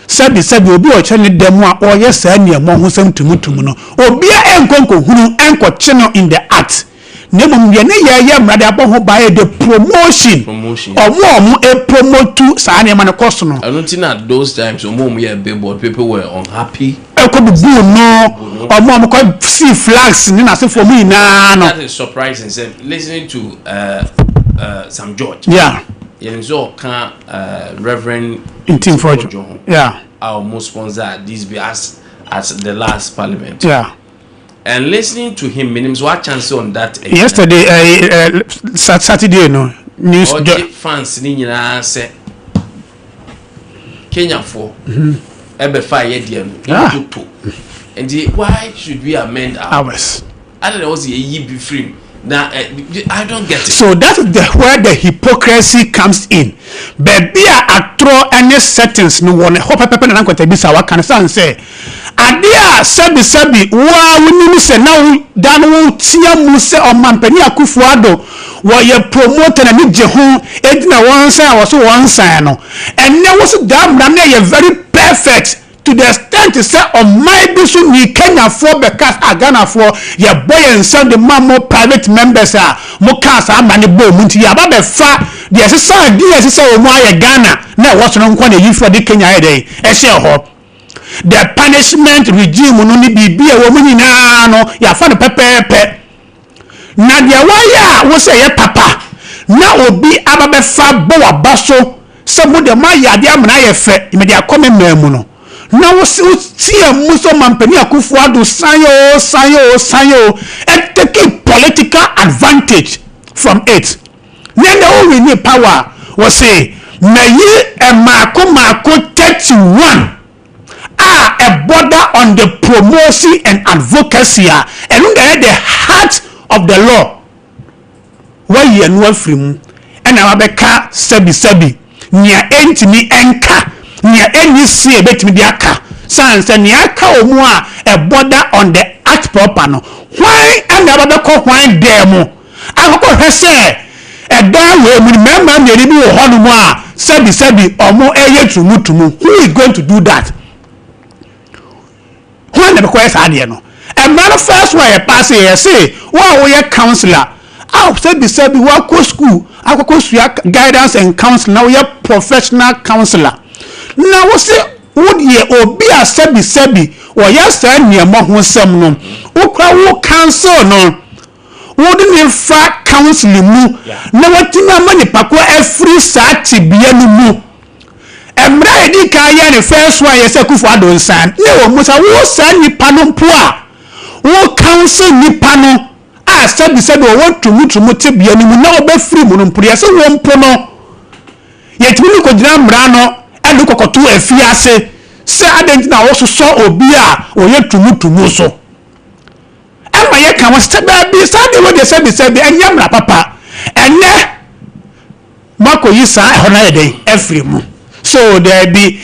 sabi obi o chene demu a o ye sa ne mo ho sam tumutum no obi a enkonko hunu enko cheno in the act nemum ye ne ye mrade aboho bae the promotion omo e promote sa ne man cost no I don't think at those times omo ye billboard people were unhappy e ko bu no omo ko see flags ni na se for me na no. That is surprising. Listening to Sam George. Yeah. So can Reverend Intim Forjo. Yeah. Our most sponsor this be as the last parliament. Yeah. And listening to him, minimum what chance on that. Yesterday, Saturday, no news. Fans ni say Kenya for ebe 5 year to and why should we amend ours? I don't know ye be free. Now I don't get it. So that's where the hypocrisy comes in. Baby a throw any settings no one hope pepper na Nkwantabisa wa kan say Ade sabi wa woni se na dan wo tia mu se o mampani Akufo-Addo wo ye promoter na ni je ho edina won san wo so won san no enne wo so dam na ye very perfect to the extent say on my bisu ni Kenya for because Ghana for ye boy and send the more private members mo cast amani bo munti ya ba be fa the say o mo aye Ghana na wo so no nko na yi for the Kenya e dey e she ho the punishment regime no ni bibia wo nyina no ya fa no pepepe na dia waya wo say ye papa na obi ababe fa bo wa baso se mo de ma ya dia mna ye fe me dia come memu no na wo tie muso mampani Akufo-Addo sanyo and taking political advantage from it then the only need power was say na ye maako 31 a border on the promotion and advocacy and the heart of the law why you no afrim and abeka sabi nia entimi enka nia enyi sie betimi di aka sanse nia aka omu a border on the act proper no why and ababeko why dem akoko hwese edan we mu member me bi wo hono mu a sabi omo eye tumutumu who is going to do that who na be kwesa ade no And man first why pass here say, wow, we are counselor. I said we work school, I go guidance and counsel. Now we are professional counselor. Now we say would ye obi a sebi or yes near mo sem no. Wo counsel no. Wouldn't in fact counsel mu. Now what money pako every sati bia no mu. Emra edi kaya ne first one yese kufu adon san. Ne wo musa wo san nipa no mpo a. Wo counsel nipa no. A sebi o want to mutu bia no mu na obe free mu no mpo yese wo mpo no. Yetimi ko dina mra no elu kokoto afiase. Se adenti na wo so obi a o ye tumutumu so. Ema ye kan wo step bi sadi wo de sebi enyamra papa. Enne mako yisa hona yeden every mu. So there be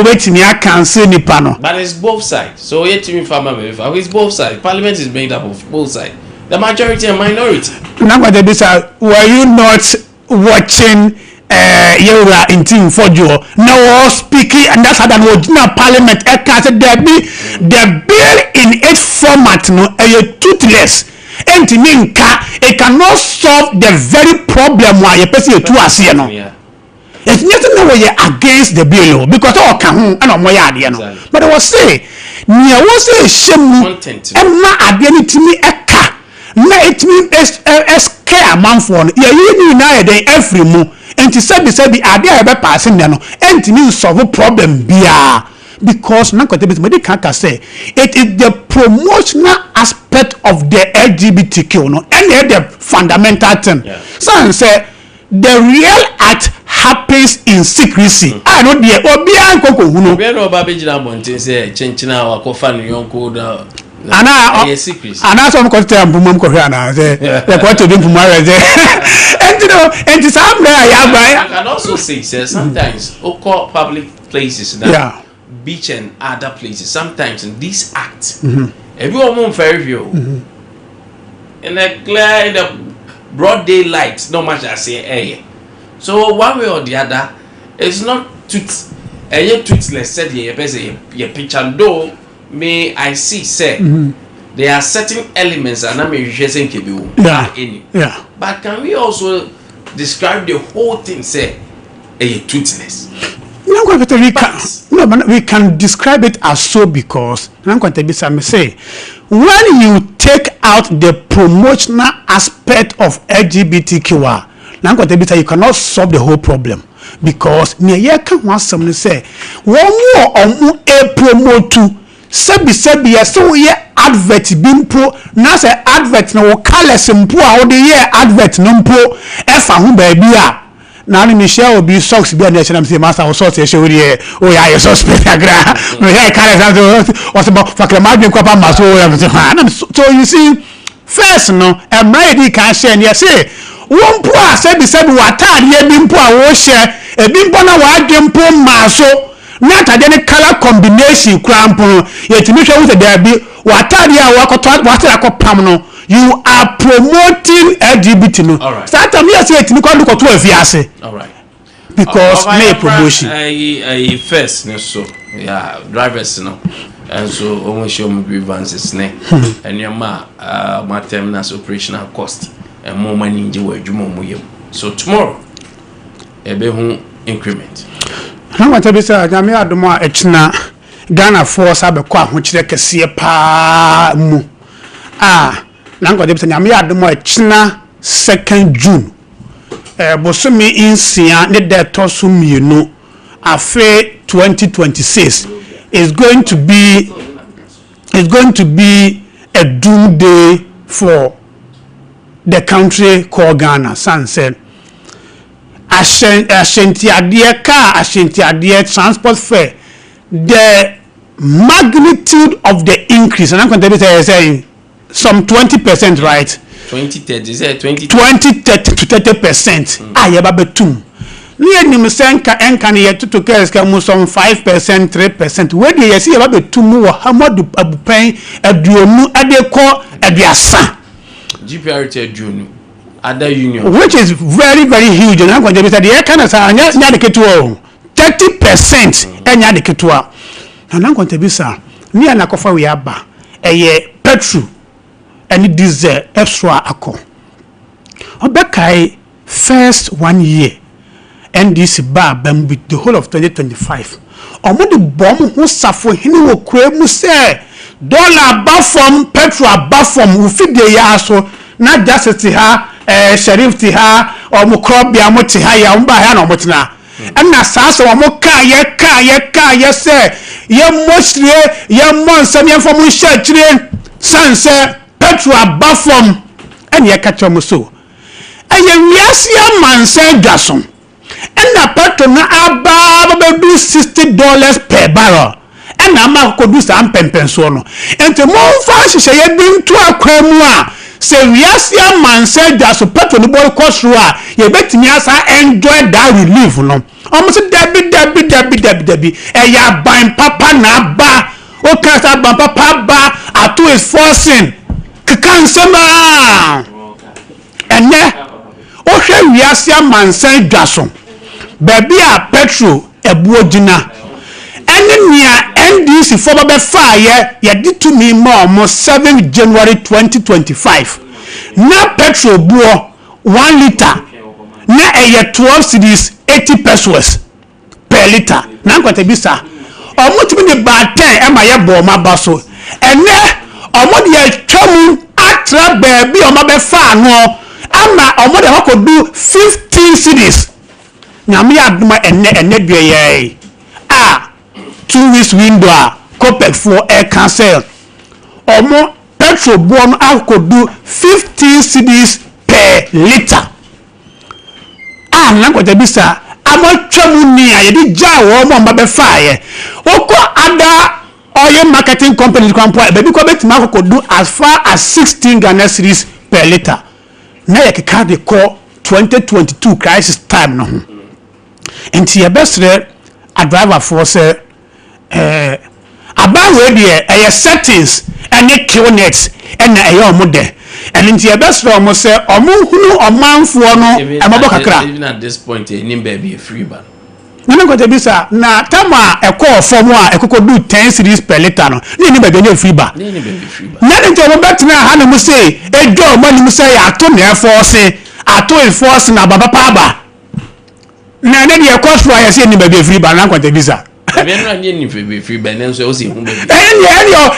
waiting I can see nipa no. But it's both sides. So it's both sides. Parliament is made up of both sides. The majority and minority. Were you not watching Yura in team for Joe? No speaking, and that's how the original parliament there be the bill in its format no toothless. And it cannot solve the very problem why you person to us here no. It's nothing way against the bill because all can and more yard, but I was say, near was a shame content and not identity me a car. Na it mean a scare month one. You need day every mo and to say Ade Akye passing no and to mean solve a problem bia because Nkwantabisa can't say it is the promotional aspect of the LGBTQ no and the fundamental thing. So say the real act happens in secrecy. I don't hear obi ankoko hunu. Obi no ba bejina bontin say chenchina wa kofa no yonko da. Ana so ko tell mbum ko hwa na say the kwatu bi mbum ara say. And some I can also say sometimes oko public places now. Beach and other places sometimes in this act. Everyone very view. In the clear in the broad daylight, no much I say so one way or the other, it's not toothless said your picture though may I see say there are certain elements and I'm using yeah. But can we also describe the whole thing say toothless? We can describe it as so because Nkwantabisa say when you take out the promotional aspect of LGBTQ, you cannot solve the whole problem because near ye can want someone say one more a promote sebi so ye advert bimpo na say advert no color simple how the year advert no mpo efa ho ba bia na ni Michelle obi socks bi na chenam say master o sort e show here o ya suspect agra no here color was about fakra madwen kwapa maso so you see first no e made can share ne say one po a sebi watade e bimpo a wo hye e bimpo na wa adwempo maso na tade ne color combination krampo yetimi hwe wo se there be watade a wakoto watade akopam no you are promoting LGBT no. All right. Start time here say it ko do ko to afiase. All right. Because may promotion. I first no so yeah drivers no. And so almost show me grievances ne. And your my terminal operational cost and more money in the word you mo. So tomorrow e be hu increment. Nkwantabisa nyame adomo a echina Ghana force abekọ ahokyere kese pa mu. Nkwantabisa nyame adomo echina 2nd June. Bosomi insia ne deto so mienu afe 2026 is going to be a doom day for the country called Ghana. San said Ashanti Adie transport fare, the magnitude of the increase, and I'm going to be saying some 20%, right? 20-30, is it 20 to 30%. Ayababetum. Near Nimisenka and can yet to Keska some 5%, 3%. Where do you see about 2 more? How much do I pay a duomu adequate at the Asa? GPRT June, other union, which is very, very huge. And I'm going to be said, the kind of 30% and Yadiketua. And I'm going to be, sir, near Nakofa we are a petrol any diesel extra ako obekai first 1 year NDC bar bam with the whole of 2025 omo de bom ho safo hini wo kura mu say dollar ba from petrol ba from wo fide ya so na justice ha sheriff ti ha omo crop bia mo ti ha ya mba ha na omo tina na sasa omo ka ye say ye mosre ye monsam ye fo mo sha kire sanse petrol ba from en ye ka chomo so aye wiase amansan dwaso na petrol na aba be $60 per barrel na ma ko do sam pempenso no ente mo fa hihye ye bintu akwa mu a se wiase amansan dwaso petrol no boy cost ro a ye betimi asa enjoy that relief no omo se dabi ya ban papa na ba o ka sa ban papa ba ato is forcing kansema ene o hwe wiase amansan dwaso baby a petrol ebuo gina ene nia NDC for be fire ye di to me more 7 January 2025 na petrol buo 1 liter na 12 cedis 80 pesos per liter na Nkwantabisa omutimi de ba 10 ema ye bo ma baso ene omode ye twamu atra baby o ma be fa no ama omode hakodu 15 cedis nyame aduma enne dwe ye 2 weeks window copec for air cancel omo petrol bon akodu 15 cedis per liter na Nkwantabisa amotwamu ni ayedi jawo mo mba be faaye oko ada oil marketing company kwampo baby ko betima akodu as far as 16 Ghana cedis per liter na yekeka de ko 2022 crisis time no enti ye besre a driver for say abawe de settings ene QNet ene omode enti ye besre omo say omo hunu omanfo no emabo kakra even at this point any baby free ban na Nkwantabisa na tama ekọ form a ekokodu 10 cedis per liter no ni baby no free ban na nti omo betina ha na mu say ejo mo ni mu say ato na force na baba paba na ne de cost for ya say ni baby free ban na Nkwantabisa baby no ani ni free ban nso o si hu baby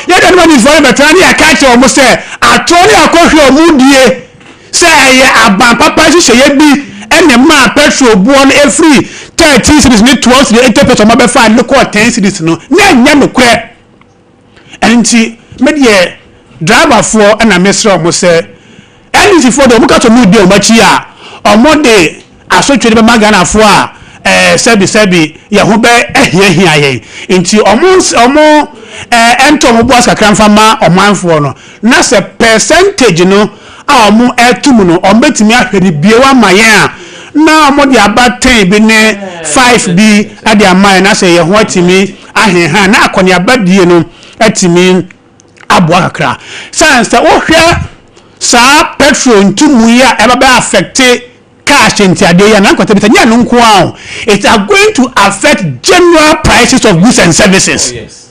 ya da no ni for betani ya ka che omo say ato ni akohwe omu die say ya aban papa hihye ye bi ene ma petrol buo no free 13 cedis ni 12 cedis 80 pesos ma be fa ni ko 10 cedis no na nya no kwe enti me de driver for na mesra omo say NDC for the muka to mu die o machi a omo de asotwe be magana fo a sebi ye ho be ehia ye nti omo ento mo boas kakra mfama omanfo no na se percentage no a omo etum no ombetimi ahwede biewa maye a na omo de aba 10 bi ne 5 bi ade amaye na se ye ho atimi aheha na akoni abadie no atimi aboa kakra sanse wo hwe sa petrol ntumu ya eba be affect cash entiade ya na Nkwantabisa nya no nko a it are going to affect general prices of goods and services. Oh, yes.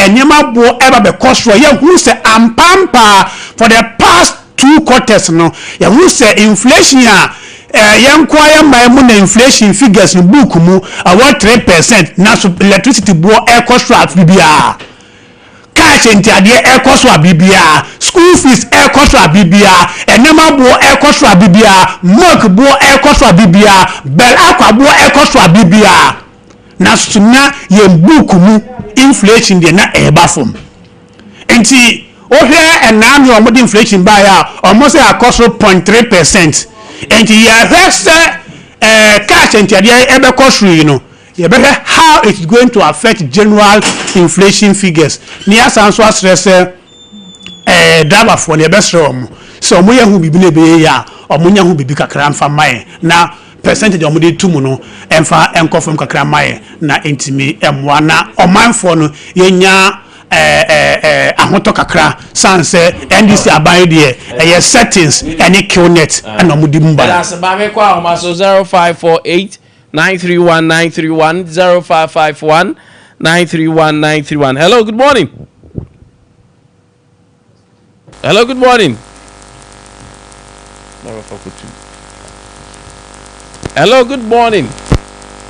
Enyema bo eba be cost for ya who say ampampa for the past 2 quarters no ya who say inflation ya yankwaya maimu na inflation figures no book mu about 3% na electricity bo air cost at bibia cash entiade air cost at bibia school fees air cost at bibia enema bo air cost at bibia milk bo air cost at bibia bel aqua bo air cost at bibia na suna ye book mu inflation de na eba form enti ohwe enam yo mo inflation ba ya almost a cost 0.3% enti ya hwese cash entiade ebe cost you know you better how it's going to affect general inflation figures ni asanso asrese driver for ne besre omo so omo yahu bibi na be ya omo nyahu bibi kakra mfa mai na percentage omo de tumu no emfa enkofom kakra mai na entimi emwa na omanfo no yenya ahoto kakra sanse NDC aban de settings any QNet and omo di mba that's ba me kwa o ma so 0548 931 931 931 931. Hello, good morning. Hello, good morning. Hello, good morning.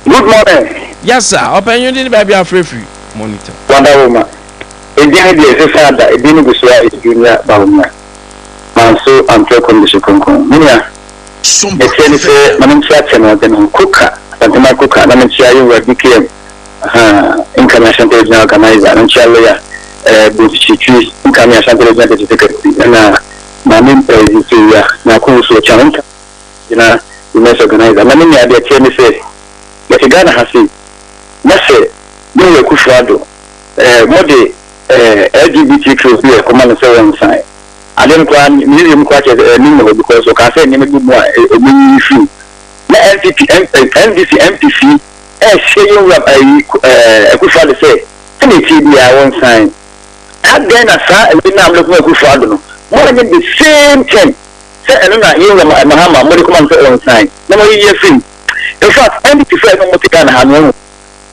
Good morning. Yes, sir. Open your baby and free monitor. Wonder Woman. Again, the father, a dinner was junior Bauma. And so I'm talking to Concon. Minia, Sompa the same say, Madam Chatson, and Cooker, and the Cooker, and I'm sure you became international organizer, and Charlie, Bush, international organizer, and my name is Naku Challenge. You know, the next organizer. My name is Ade Akye Abia. But Ghana has it. Let's say, you Kushado, Modi, LGBTQ, be a command seven sign. I didn't quite medium quite a number because of I said, never do more a few. Let NDC MPC, saying a Kushado say, any TBI one sign. And then I saw a now look at Kushado. More than the same thing. Say, I don't know, you know, Mahama, Modi command seven sign. No year free. In fact, NDC no more can have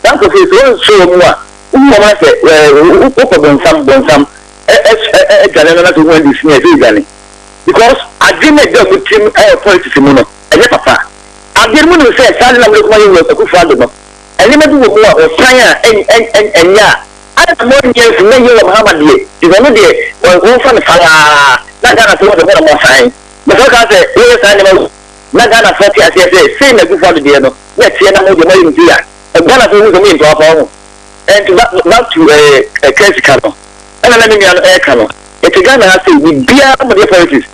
that's the case. One show more. Woman say, open some. Galena to win this near legally. Because I didn't make them with him authority to Mono. And yet, Papa, I didn't say, Saturday, I'm looking at a good father. And never do more or fire and ya. I have more years to make you of Hamadi. Is another one from the fire. Not gonna say what the more sign. But I say, yes, animals. Not gonna 40 as I say, same as before the deal. Let's see another way here. And one of them is to our home. And to back to a crazy cannon. And let me an air cannon. It's a gun I say with beer on the authorities.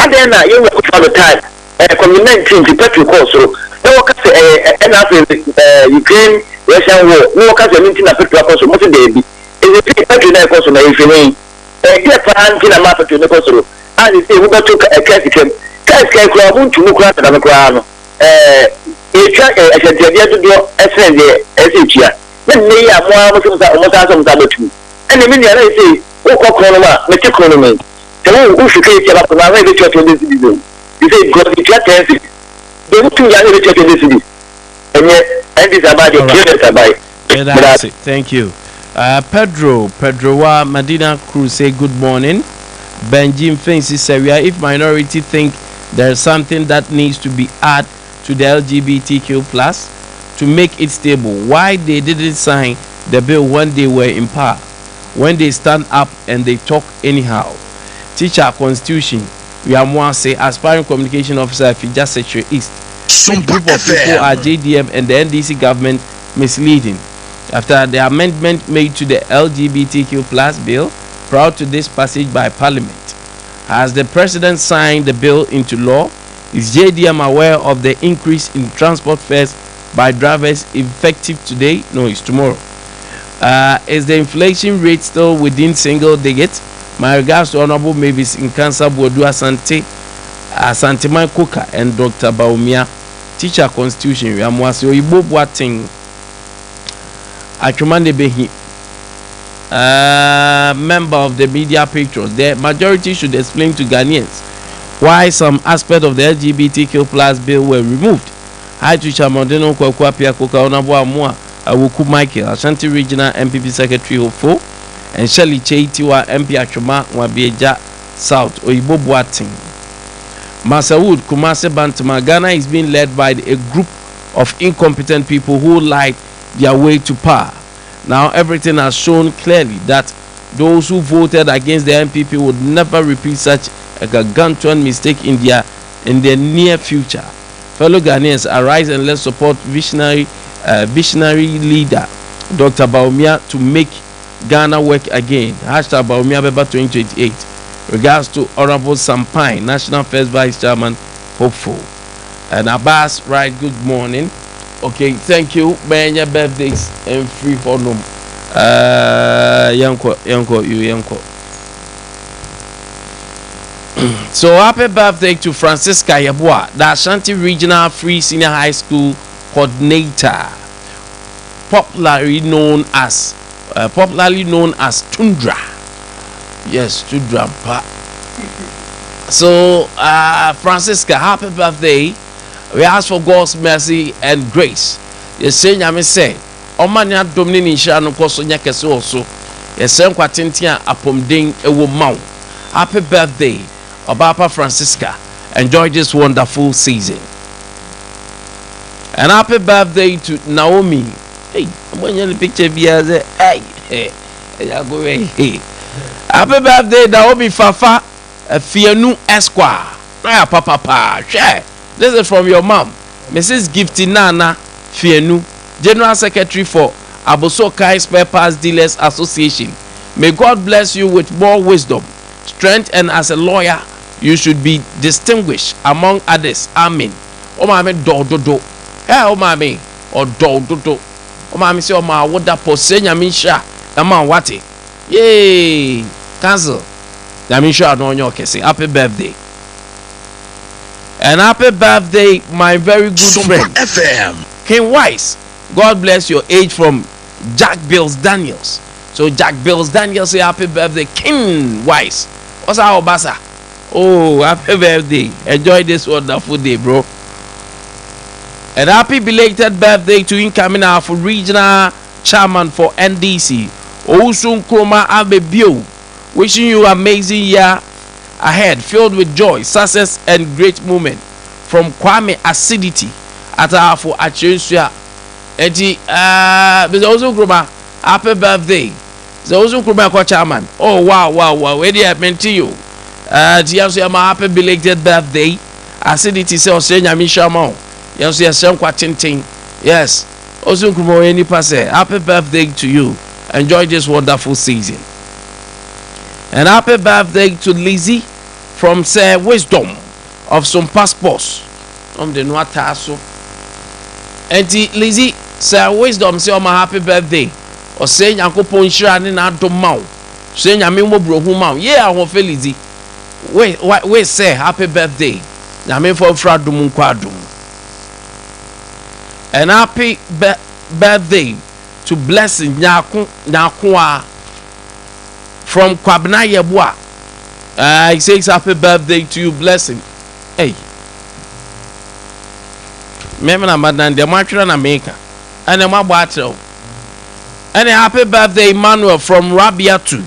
And then you will put the time. Community to petrol course. So no one can say and after Ukraine Russian war, no one can say anything a petrol course. Most of the baby is a petrol course on the evening. Get plan in a map to the course. And they say we got to a crazy camp. Crazy club to look at the crown. It's a to do SND. Then they are more some and the media say, oh, Conoma, Mr. Conoma. The one who should take up the way to this citizen. You say, God, it's your tendency. They look too young to this city. And yet, and this about the kid. Thank you. Pedro Medina Cruz say good morning. Benjamin Fences area. If minority think there's something that needs to be added to the LGBTQ plus to make it stable, why they didn't sign the bill when they were in power? When they stand up and they talk anyhow. Teacher Constitution, we are more say aspiring communication officer if you just set your east. Some group of people are JDM and the NDC government misleading. After the amendment made to the LGBTQ plus bill, prior to this passage by Parliament, has the President signed the bill into law? Is JDM aware of the increase in transport fares by drivers effective today? No, it's tomorrow. Is the inflation rate still within single digits? My regards to Honorable Mavis in Cancer Bodu Asante Man Coker and Dr. Baumia. Teacher Constitution, we are Mwasi Oyibo Boating Achumande Behi, member of the media patrons. The majority should explain to Ghanaians why some aspect of the LGBTQ plus bill were removed. Hi to Chamondeno Kwakwa Pia Coker, Honorable Amua Awuku Michael, Ashanti Regional MPP Secretary Ofo, and Shelley Cheitiwa MP Achuma Wabieja South, Oyibo Boating. Masawood Kumase Bantama. Ghana is being led by a group of incompetent people who lied their way to power. Now everything has shown clearly that those who voted against the MPP would never repeat such a gargantuan mistake in the near future. Fellow Ghanaians, arise and let's support visionary leader Dr. Baumia to make Ghana work again. Hashtag Baumia Beba 2028. Regards to Honorable Sampine, National First Vice Chairman, hopeful. And Abbas, right, good morning. Okay, thank you. Many birthdays and free honum. Yanko. So happy birthday to Francisca Yabua, the Ashanti Regional Free Senior High School coordinator, popularly known as Tundra. Yes, Tundra. So Francisca, happy birthday. We ask for God's mercy and grace. You say nyame say omanya domini insha no koso nyakese oso. Ye say kwatentia apomden ewo mawo. Happy birthday, Obapa Francisca. Enjoy this wonderful season. And happy birthday to Naomi. Hey, I'm going to the picture via the hey. Happy birthday, Naomi Fafa Fienu Esquire. Papa, share. This is from your mom, Mrs. Gifty Nana Fienu, General Secretary for Abosokai Spare Parts Dealers Association. May God bless you with more wisdom, strength, and as a lawyer, you should be distinguished among others. Amen. Oh, my do. Hey, oh, my or do. Oh, my say, oh, my what that posenya misha. Ama wati. Yay. Cancel. Yamisha no nyo kesi. Happy birthday. And happy birthday, my very good Sompa friend FM. King Wise. God bless your age from Jack Bills Daniels. So Jack Bills Daniels say happy birthday, King Wise. What's our Obasa? Oh, happy birthday. Enjoy this wonderful day, bro. And happy belated birthday to incoming our regional chairman for NDC, Ousun Kroma Abebio. Wishing you amazing year ahead, filled with joy, success, and great moment. From Kwame Acidity at our for Achensua. Eti Mr. Ousun Kroma, happy birthday. Mr. Ousun Kroma chairman. Oh wow. Where did I mean to you? Tiasu my happy belated birthday. Acidity say Osenya Mishama. Yes, yes. Ousun Kroma any pass. Happy birthday to you. Enjoy this wonderful season. And happy birthday to Lizzie from Sir Wisdom of Sompa Sports. The Nwataso. And Lizzie, Sir Wisdom say my happy birthday. Or say Yankopon Shirani na domau. Say Yamimo Brohumau. Yeah, I want Lizzie. Wait, say happy birthday. Yamin for Fradum Quadum. And happy birthday to Blessing Nyakwa from Kwabna Yebwa. He says happy birthday to you, Blessing. Hey. Remember na madan de matchra na maker. And the mabwato. And a happy birthday, Emmanuel from Rabia 2.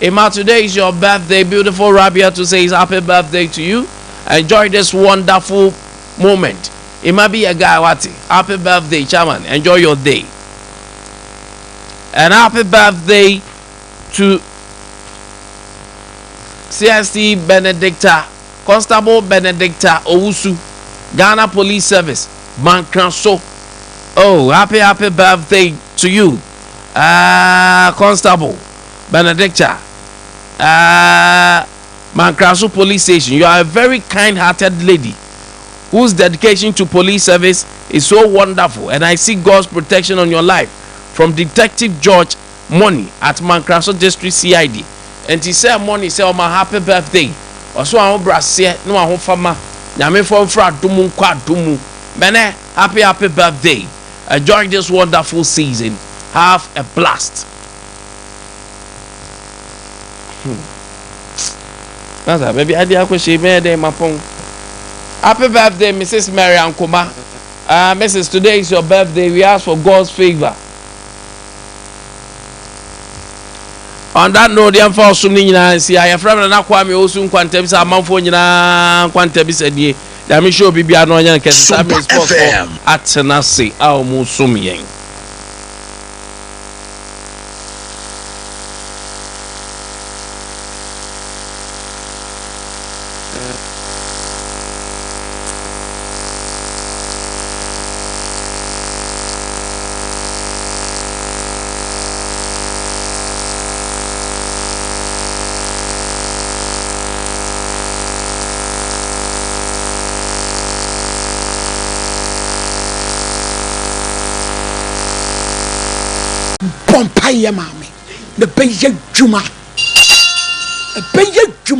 Emma, today is your birthday. Beautiful Rabia 2 says happy birthday to you. Enjoy this wonderful moment. It might be a guy wati. Happy birthday, chairman. Enjoy your day. And happy birthday to CST Benedicta, Constable Benedicta Owusu, Ghana Police Service, Mankranso. Oh, happy birthday to you, Constable Benedicta, Mankranso Police Station. You are a very kind-hearted lady whose dedication to police service is so wonderful, and I see God's protection on your life. From Detective George Money at Mankranso District CID. And he said Money say, oh, my happy birthday. Also I brassier no I fama. Nyame for fra dumu kwa dumu. Mene happy birthday. Enjoy this wonderful season. Have a blast. That's a baby Ade Akye Abia mapong. Happy birthday, Mrs. Mary Ankoma. Mrs. Today is your birthday. We ask for God's favor. On that note, the info sumni see I friend na Kwame Nkwantabisa amanfo nyina Nkwantabisa die da me show bibia no nya nke Sompa FM atenase a mu sumyen. Pompaya mami, the Beja Juma, a Beja Juma.